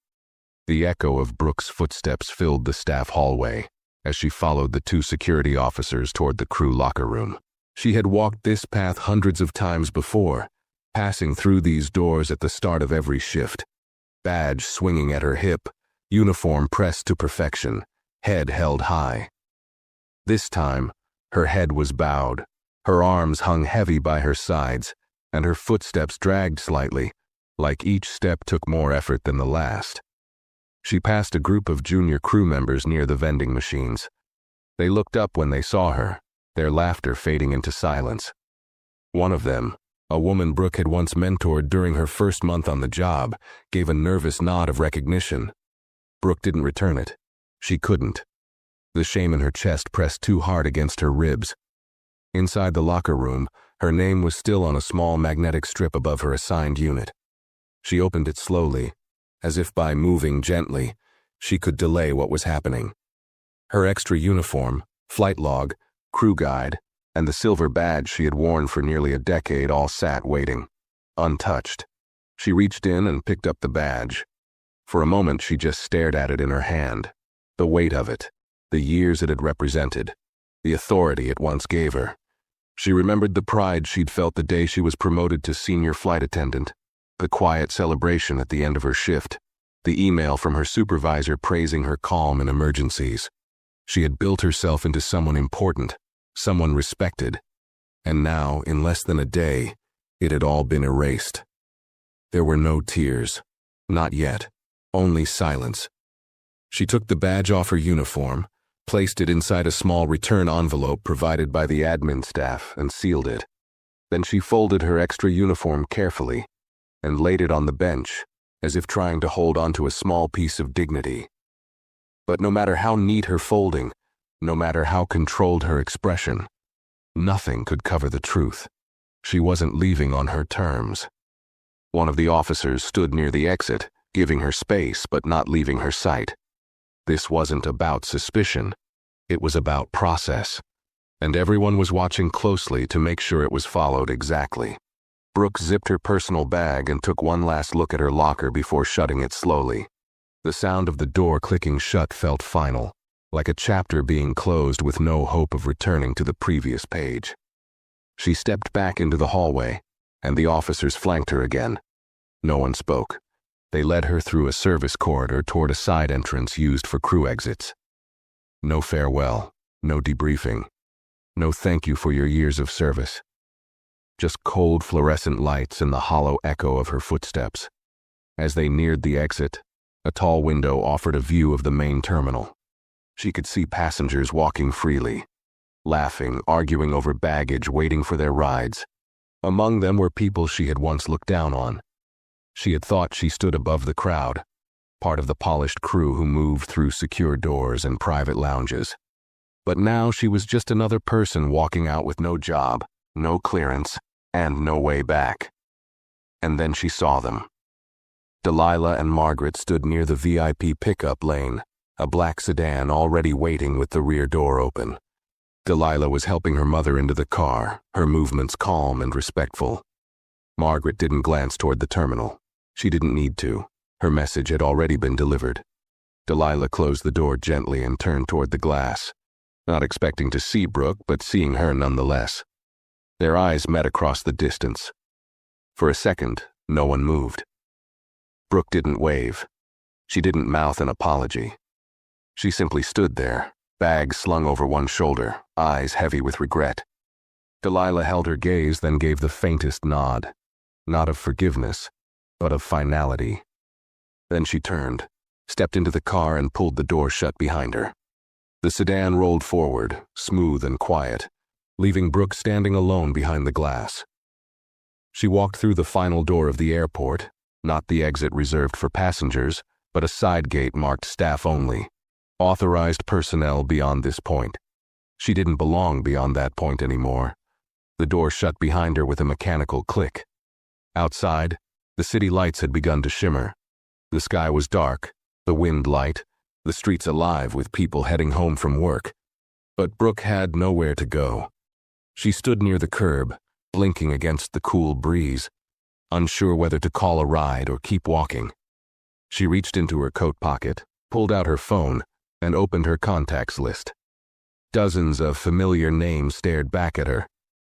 The echo of Brooke's footsteps filled the staff hallway as she followed the two security officers toward the crew locker room. She had walked this path hundreds of times before, passing through these doors at the start of every shift. Badge swinging at her hip, uniform pressed to perfection, head held high. This time, her head was bowed, her arms hung heavy by her sides, and her footsteps dragged slightly, like each step took more effort than the last. She passed a group of junior crew members near the vending machines. They looked up when they saw her, their laughter fading into silence. One of them, a woman Brooke had once mentored during her first month on the job, gave a nervous nod of recognition. Brooke didn't return it. She couldn't. The shame in her chest pressed too hard against her ribs. Inside the locker room, her name was still on a small magnetic strip above her assigned unit. She opened it slowly, as if by moving gently, she could delay what was happening. Her extra uniform, flight log, crew guide, and the silver badge she had worn for nearly a decade all sat waiting, untouched. She reached in and picked up the badge. For a moment she just stared at it in her hand, the weight of it, the years it had represented, the authority it once gave her. She remembered the pride she'd felt the day she was promoted to senior flight attendant, the quiet celebration at the end of her shift, the email from her supervisor praising her calm in emergencies. She had built herself into someone important, someone respected, and now, in less than a day, it had all been erased. There were no tears. Not yet. Only silence. She took the badge off her uniform, placed it inside a small return envelope provided by the admin staff, and sealed it. Then she folded her extra uniform carefully and laid it on the bench, as if trying to hold onto a small piece of dignity. But no matter how neat her folding, no matter how controlled her expression, nothing could cover the truth. She wasn't leaving on her terms. One of the officers stood near the exit, giving her space but not leaving her sight. This wasn't about suspicion. It was about process. And everyone was watching closely to make sure it was followed exactly. Brooke zipped her personal bag and took one last look at her locker before shutting it slowly. The sound of the door clicking shut felt final, like a chapter being closed with no hope of returning to the previous page. She stepped back into the hallway, and the officers flanked her again. No one spoke. They led her through a service corridor toward a side entrance used for crew exits. No farewell, no debriefing, no thank you for your years of service. Just cold fluorescent lights and the hollow echo of her footsteps. As they neared the exit, a tall window offered a view of the main terminal. She could see passengers walking freely, laughing, arguing over baggage, waiting for their rides. Among them were people she had once looked down on. She had thought she stood above the crowd, part of the polished crew who moved through secure doors and private lounges. But now she was just another person walking out with no job, no clearance, and no way back. And then she saw them. Delilah and Margaret stood near the VIP pickup lane, a black sedan already waiting with the rear door open. Delilah was helping her mother into the car, her movements calm and respectful. Margaret didn't glance toward the terminal. She didn't need to. Her message had already been delivered. Delilah closed the door gently and turned toward the glass, not expecting to see Brooke, but seeing her nonetheless. Their eyes met across the distance. For a second, no one moved. Brooke didn't wave. She didn't mouth an apology. She simply stood there, bag slung over one shoulder, eyes heavy with regret. Delilah held her gaze, then gave the faintest nod, not of forgiveness, but of finality. Then she turned, stepped into the car, and pulled the door shut behind her. The sedan rolled forward, smooth and quiet, leaving Brooke standing alone behind the glass. She walked through the final door of the airport, not the exit reserved for passengers, but a side gate marked staff only, authorized personnel beyond this point. She didn't belong beyond that point anymore. The door shut behind her with a mechanical click. Outside, the city lights had begun to shimmer. The sky was dark, the wind light, the streets alive with people heading home from work. But Brooke had nowhere to go. She stood near the curb, blinking against the cool breeze, unsure whether to call a ride or keep walking. She reached into her coat pocket, pulled out her phone, and opened her contacts list. Dozens of familiar names stared back at her.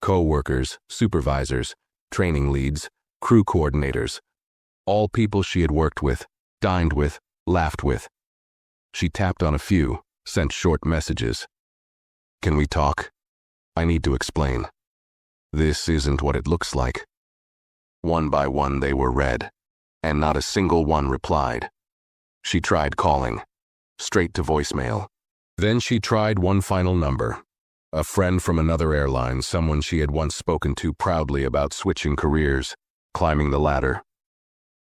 Co-workers, supervisors, training leads, crew coordinators. All people she had worked with, dined with, laughed with. She tapped on a few, sent short messages. "Can we talk? I need to explain. This isn't what it looks like." One by one they were read, and not a single one replied. She tried calling, straight to voicemail. Then she tried one final number. A friend from another airline, someone she had once spoken to proudly about switching careers, climbing the ladder.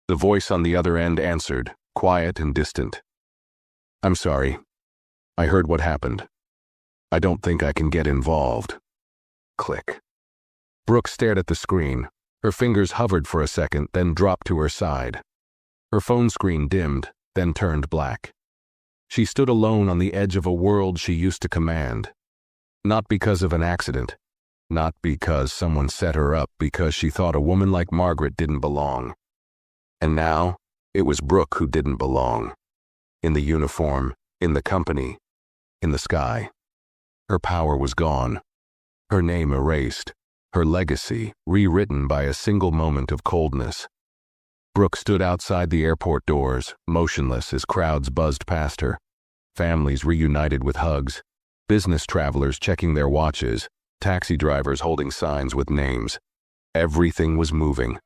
The voice on the other end answered, quiet and distant. "I'm sorry. I heard what happened. I don't think I can get involved." Click. Brooke stared at the screen. Her fingers hovered for a second, then dropped to her side. Her phone screen dimmed, then turned black. She stood alone on the edge of a world she used to command. Not because of an accident. Not because someone set her up, because she thought a woman like Margaret didn't belong. And now, it was Brooke who didn't belong. In the uniform, in the company, in the sky. Her power was gone. Her name erased, her legacy rewritten by a single moment of coldness. Brooke stood outside the airport doors, motionless as crowds buzzed past her. Families reunited with hugs, business travelers checking their watches, taxi drivers holding signs with names. Everything was moving.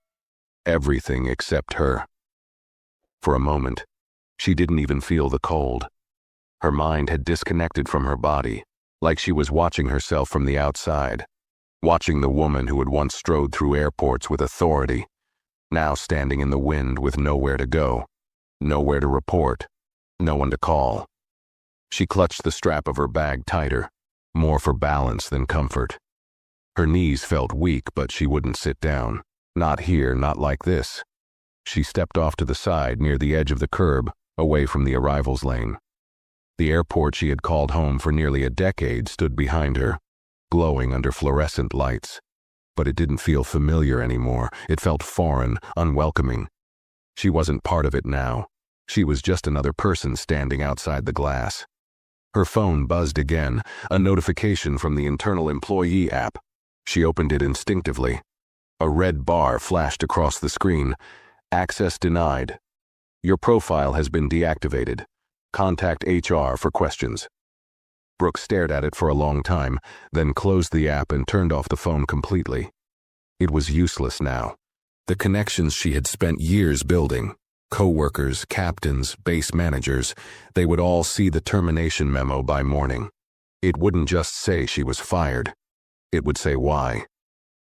Everything except her. For a moment, she didn't even feel the cold. Her mind had disconnected from her body, like she was watching herself from the outside, watching the woman who had once strode through airports with authority, now standing in the wind with nowhere to go, nowhere to report, no one to call. She clutched the strap of her bag tighter, more for balance than comfort. Her knees felt weak, but she wouldn't sit down. Not here, not like this. She stepped off to the side near the edge of the curb, away from the arrivals lane. The airport she had called home for nearly a decade stood behind her, glowing under fluorescent lights. But it didn't feel familiar anymore. It felt foreign, unwelcoming. She wasn't part of it now. She was just another person standing outside the glass. Her phone buzzed again, a notification from the internal employee app. She opened it instinctively. A red bar flashed across the screen. Access denied. Your profile has been deactivated. Contact HR for questions. Brooke stared at it for a long time, then closed the app and turned off the phone completely. It was useless now. The connections she had spent years building, co-workers, captains, base managers, they would all see the termination memo by morning. It wouldn't just say she was fired. It would say why.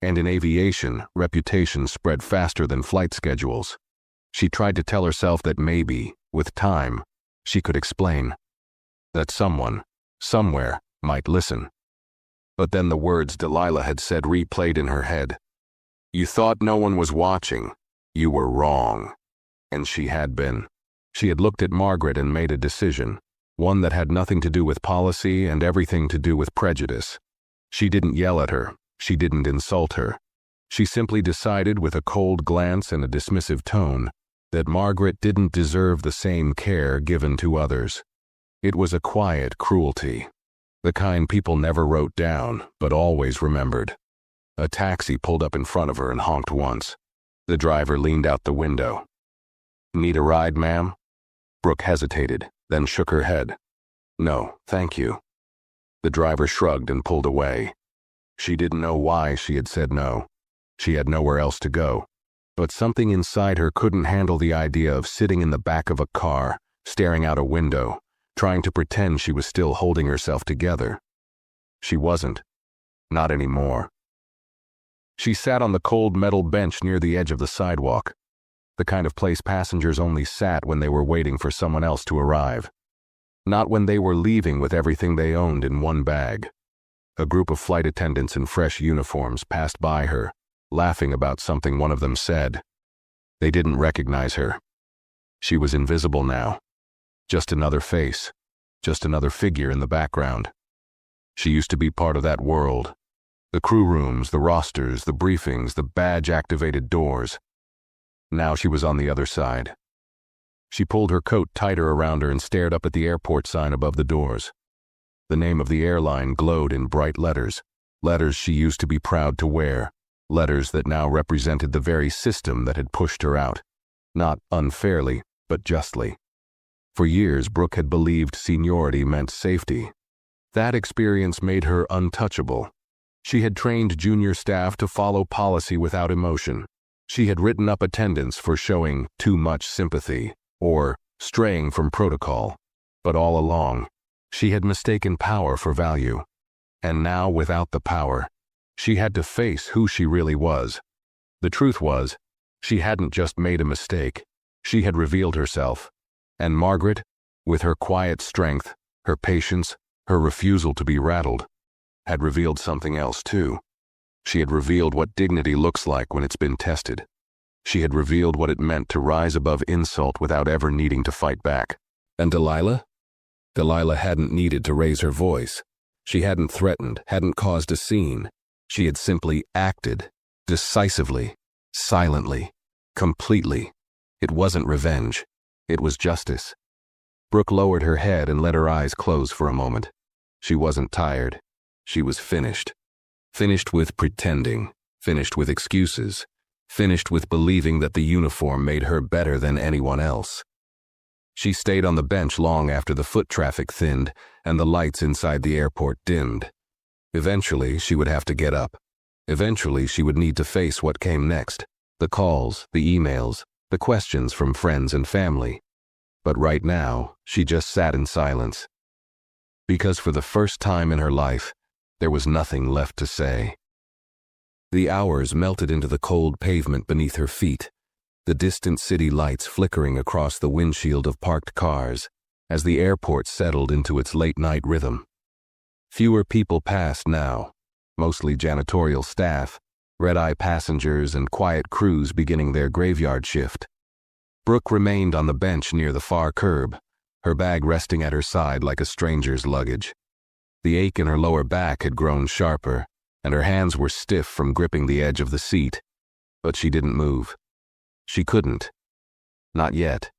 And in aviation, reputation spread faster than flight schedules. She tried to tell herself that maybe, with time, she could explain. That someone, somewhere, might listen. But then the words Delilah had said replayed in her head. You thought no one was watching. You were wrong. And she had been. She had looked at Margaret and made a decision, one that had nothing to do with policy and everything to do with prejudice. She didn't yell at her. She didn't insult her. She simply decided with a cold glance and a dismissive tone that Margaret didn't deserve the same care given to others. It was a quiet cruelty, the kind people never wrote down, but always remembered. A taxi pulled up in front of her and honked once. The driver leaned out the window. Need a ride, ma'am? Brooke hesitated, then shook her head. No, thank you. The driver shrugged and pulled away. She didn't know why she had said no. She had nowhere else to go. But something inside her couldn't handle the idea of sitting in the back of a car, staring out a window, trying to pretend she was still holding herself together. She wasn't. Not anymore. She sat on the cold metal bench near the edge of the sidewalk, the kind of place passengers only sat when they were waiting for someone else to arrive. Not when they were leaving with everything they owned in one bag. A group of flight attendants in fresh uniforms passed by her, laughing about something one of them said. They didn't recognize her. She was invisible now. Just another face. Just another figure in the background. She used to be part of that world. The crew rooms, the rosters, the briefings, the badge-activated doors. Now she was on the other side. She pulled her coat tighter around her and stared up at the airport sign above the doors. The name of the airline glowed in bright letters, letters she used to be proud to wear, letters that now represented the very system that had pushed her out, not unfairly, but justly. For years, Brooke had believed seniority meant safety. That experience made her untouchable. She had trained junior staff to follow policy without emotion. She had written up attendants for showing too much sympathy, or straying from protocol. But all along, she had mistaken power for value. And now, without the power, she had to face who she really was. The truth was, she hadn't just made a mistake. She had revealed herself. And Margaret, with her quiet strength, her patience, her refusal to be rattled, had revealed something else too. She had revealed what dignity looks like when it's been tested. She had revealed what it meant to rise above insult without ever needing to fight back. And Delilah? Delilah hadn't needed to raise her voice. She hadn't threatened, hadn't caused a scene. She had simply acted, decisively, silently, completely. It wasn't revenge. It was justice. Brooke lowered her head and let her eyes close for a moment. She wasn't tired. She was finished. Finished with pretending, finished with excuses, finished with believing that the uniform made her better than anyone else. She stayed on the bench long after the foot traffic thinned and the lights inside the airport dimmed. Eventually, she would have to get up. Eventually, she would need to face what came next, the calls, the emails, the questions from friends and family. But right now, she just sat in silence. Because for the first time in her life, there was nothing left to say. The hours melted into the cold pavement beneath her feet, the distant city lights flickering across the windshield of parked cars as the airport settled into its late-night rhythm. Fewer people passed now, mostly janitorial staff, red-eye passengers, and quiet crews beginning their graveyard shift. Brooke remained on the bench near the far curb, her bag resting at her side like a stranger's luggage. The ache in her lower back had grown sharper, and her hands were stiff from gripping the edge of the seat, but she didn't move. She couldn't. Not yet.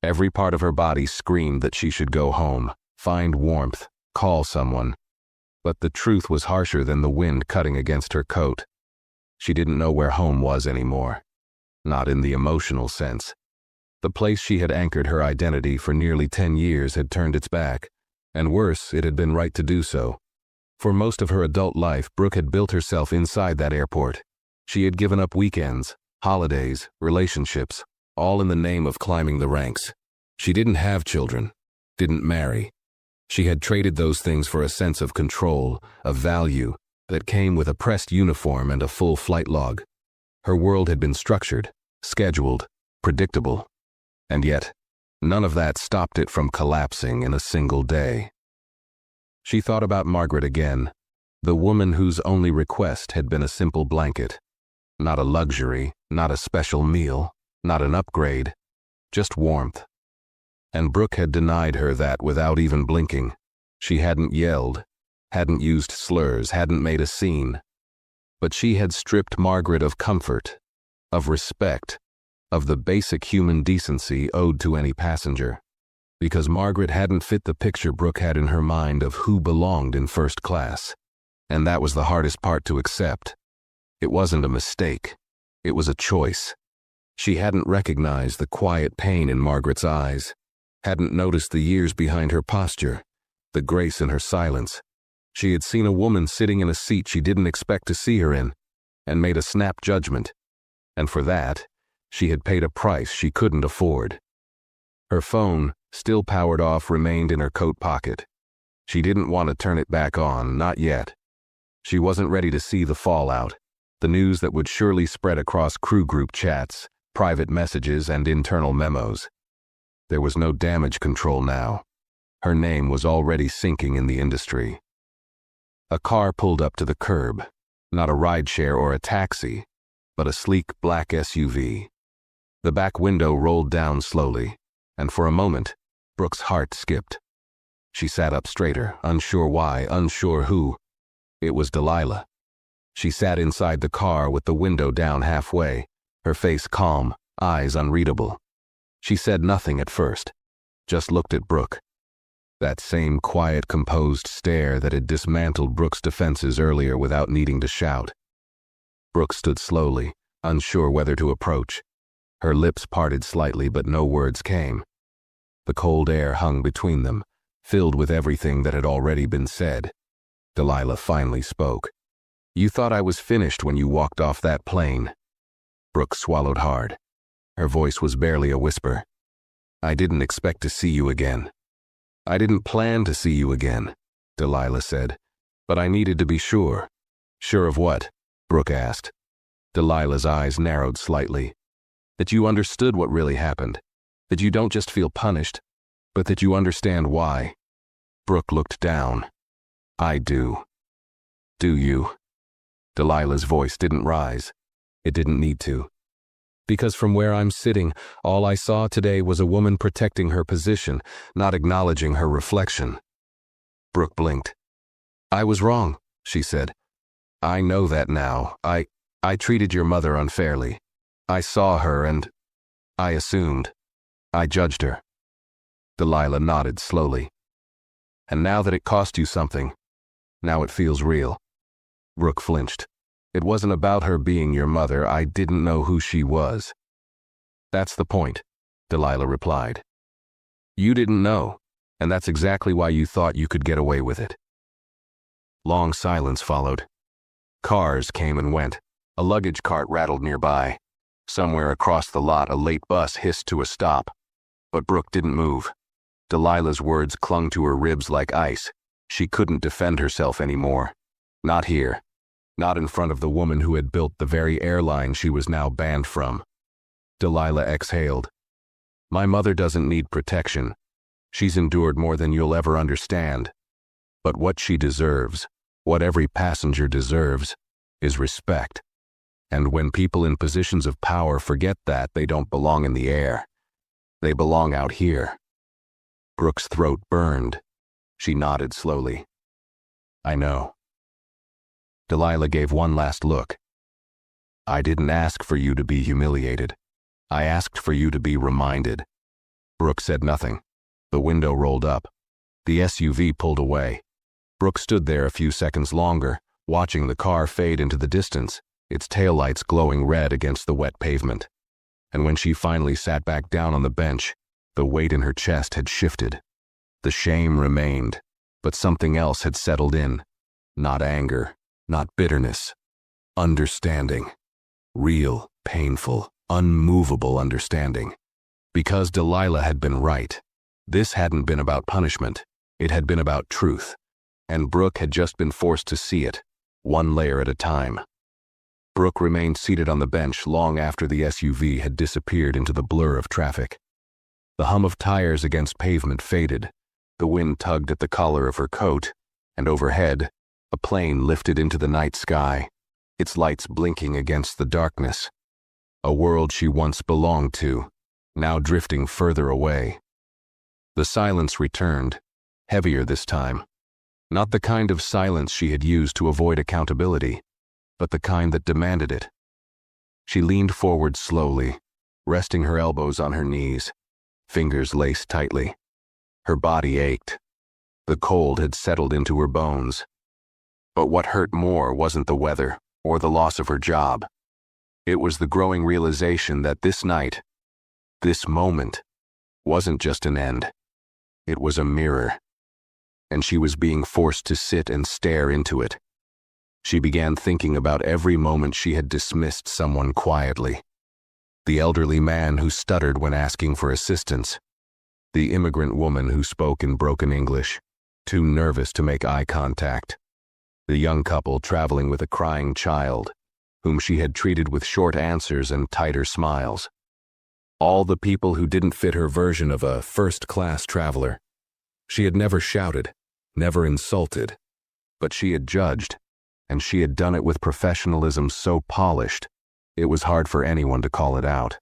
Every part of her body screamed that she should go home, find warmth, call someone. But the truth was harsher than the wind cutting against her coat. She didn't know where home was anymore. Not in the emotional sense. The place she had anchored her identity for nearly 10 years had turned its back, and worse, it had been right to do so. For most of her adult life, Brooke had built herself inside that airport. She had given up weekends, holidays, relationships, all in the name of climbing the ranks. She didn't have children, didn't marry. She had traded those things for a sense of control, of value, that came with a pressed uniform and a full flight log. Her world had been structured, scheduled, predictable. And yet, none of that stopped it from collapsing in a single day. She thought about Margaret again, the woman whose only request had been a simple blanket. Not a luxury, not a special meal, not an upgrade, just warmth. And Brooke had denied her that without even blinking. She hadn't yelled, hadn't used slurs, hadn't made a scene. But she had stripped Margaret of comfort, of respect, of the basic human decency owed to any passenger. Because Margaret hadn't fit the picture Brooke had in her mind of who belonged in first class. And that was the hardest part to accept. It wasn't a mistake. It was a choice. She hadn't recognized the quiet pain in Margaret's eyes, hadn't noticed the years behind her posture, the grace in her silence. She had seen a woman sitting in a seat she didn't expect to see her in, and made a snap judgment. And for that, she had paid a price she couldn't afford. Her phone, still powered off, remained in her coat pocket. She didn't want to turn it back on, not yet. She wasn't ready to see the fallout, the news that would surely spread across crew group chats, private messages, and internal memos. There was no damage control now. Her name was already sinking in the industry. A car pulled up to the curb, not a rideshare or a taxi, but a sleek black SUV. The back window rolled down slowly, and for a moment, Brooke's heart skipped. She sat up straighter, unsure why, unsure who. It was Delilah. She sat inside the car with the window down halfway, her face calm, eyes unreadable. She said nothing at first, just looked at Brooke. That same quiet, composed stare that had dismantled Brooke's defenses earlier without needing to shout. Brooke stood slowly, unsure whether to approach. Her lips parted slightly, but no words came. The cold air hung between them, filled with everything that had already been said. Delilah finally spoke. "You thought I was finished when you walked off that plane." Brooke swallowed hard. Her voice was barely a whisper. "I didn't expect to see you again." "I didn't plan to see you again," Delilah said. "But I needed to be sure." "Sure of what?" Brooke asked. Delilah's eyes narrowed slightly. "That you understood what really happened. That you don't just feel punished, but that you understand why." Brooke looked down. "I do." "Do you?" Delilah's voice didn't rise. It didn't need to. "Because from where I'm sitting, all I saw today was a woman protecting her position, not acknowledging her reflection." Brooke blinked. "I was wrong," she said. "I know that now. I treated your mother unfairly. I saw her and I assumed. I judged her." Delilah nodded slowly. "And now that it cost you something, now it feels real." Brooke flinched. It wasn't about her being your mother. I didn't know who she was. That's the point, Delilah replied. You didn't know, and that's exactly why you thought you could get away with it. Long silence followed. Cars came and went. A luggage cart rattled nearby. Somewhere across the lot, a late bus hissed to a stop. But Brooke didn't move. Delilah's words clung to her ribs like ice. She couldn't defend herself anymore. Not here. Not in front of the woman who had built the very airline she was now banned from. Delilah exhaled. My mother doesn't need protection. She's endured more than you'll ever understand. But what she deserves, what every passenger deserves, is respect. And when people in positions of power forget that, they don't belong in the air. They belong out here. Brooke's throat burned. She nodded slowly. I know. Delilah gave one last look. I didn't ask for you to be humiliated. I asked for you to be reminded. Brooke said nothing. The window rolled up. The SUV pulled away. Brooke stood there a few seconds longer, watching the car fade into the distance, its taillights glowing red against the wet pavement. And when she finally sat back down on the bench, the weight in her chest had shifted. The shame remained, but something else had settled in. Not anger, not bitterness. Understanding. Real, painful, unmovable understanding. Because Delilah had been right. This hadn't been about punishment. It had been about truth. And Brooke had just been forced to see it, one layer at a time. Brooke remained seated on the bench long after the SUV had disappeared into the blur of traffic. The hum of tires against pavement faded. The wind tugged at the collar of her coat, and overhead, a plane lifted into the night sky, its lights blinking against the darkness. A world she once belonged to, now drifting further away. The silence returned, heavier this time. Not the kind of silence she had used to avoid accountability, but the kind that demanded it. She leaned forward slowly, resting her elbows on her knees, fingers laced tightly. Her body ached. The cold had settled into her bones. But what hurt more wasn't the weather or the loss of her job. It was the growing realization that this night, this moment, wasn't just an end. It was a mirror. And she was being forced to sit and stare into it. She began thinking about every moment she had dismissed someone quietly. The elderly man who stuttered when asking for assistance. The immigrant woman who spoke in broken English, too nervous to make eye contact. The young couple traveling with a crying child, whom she had treated with short answers and tighter smiles. All the people who didn't fit her version of a first-class traveler. She had never shouted, never insulted, but she had judged, and she had done it with professionalism so polished, it was hard for anyone to call it out.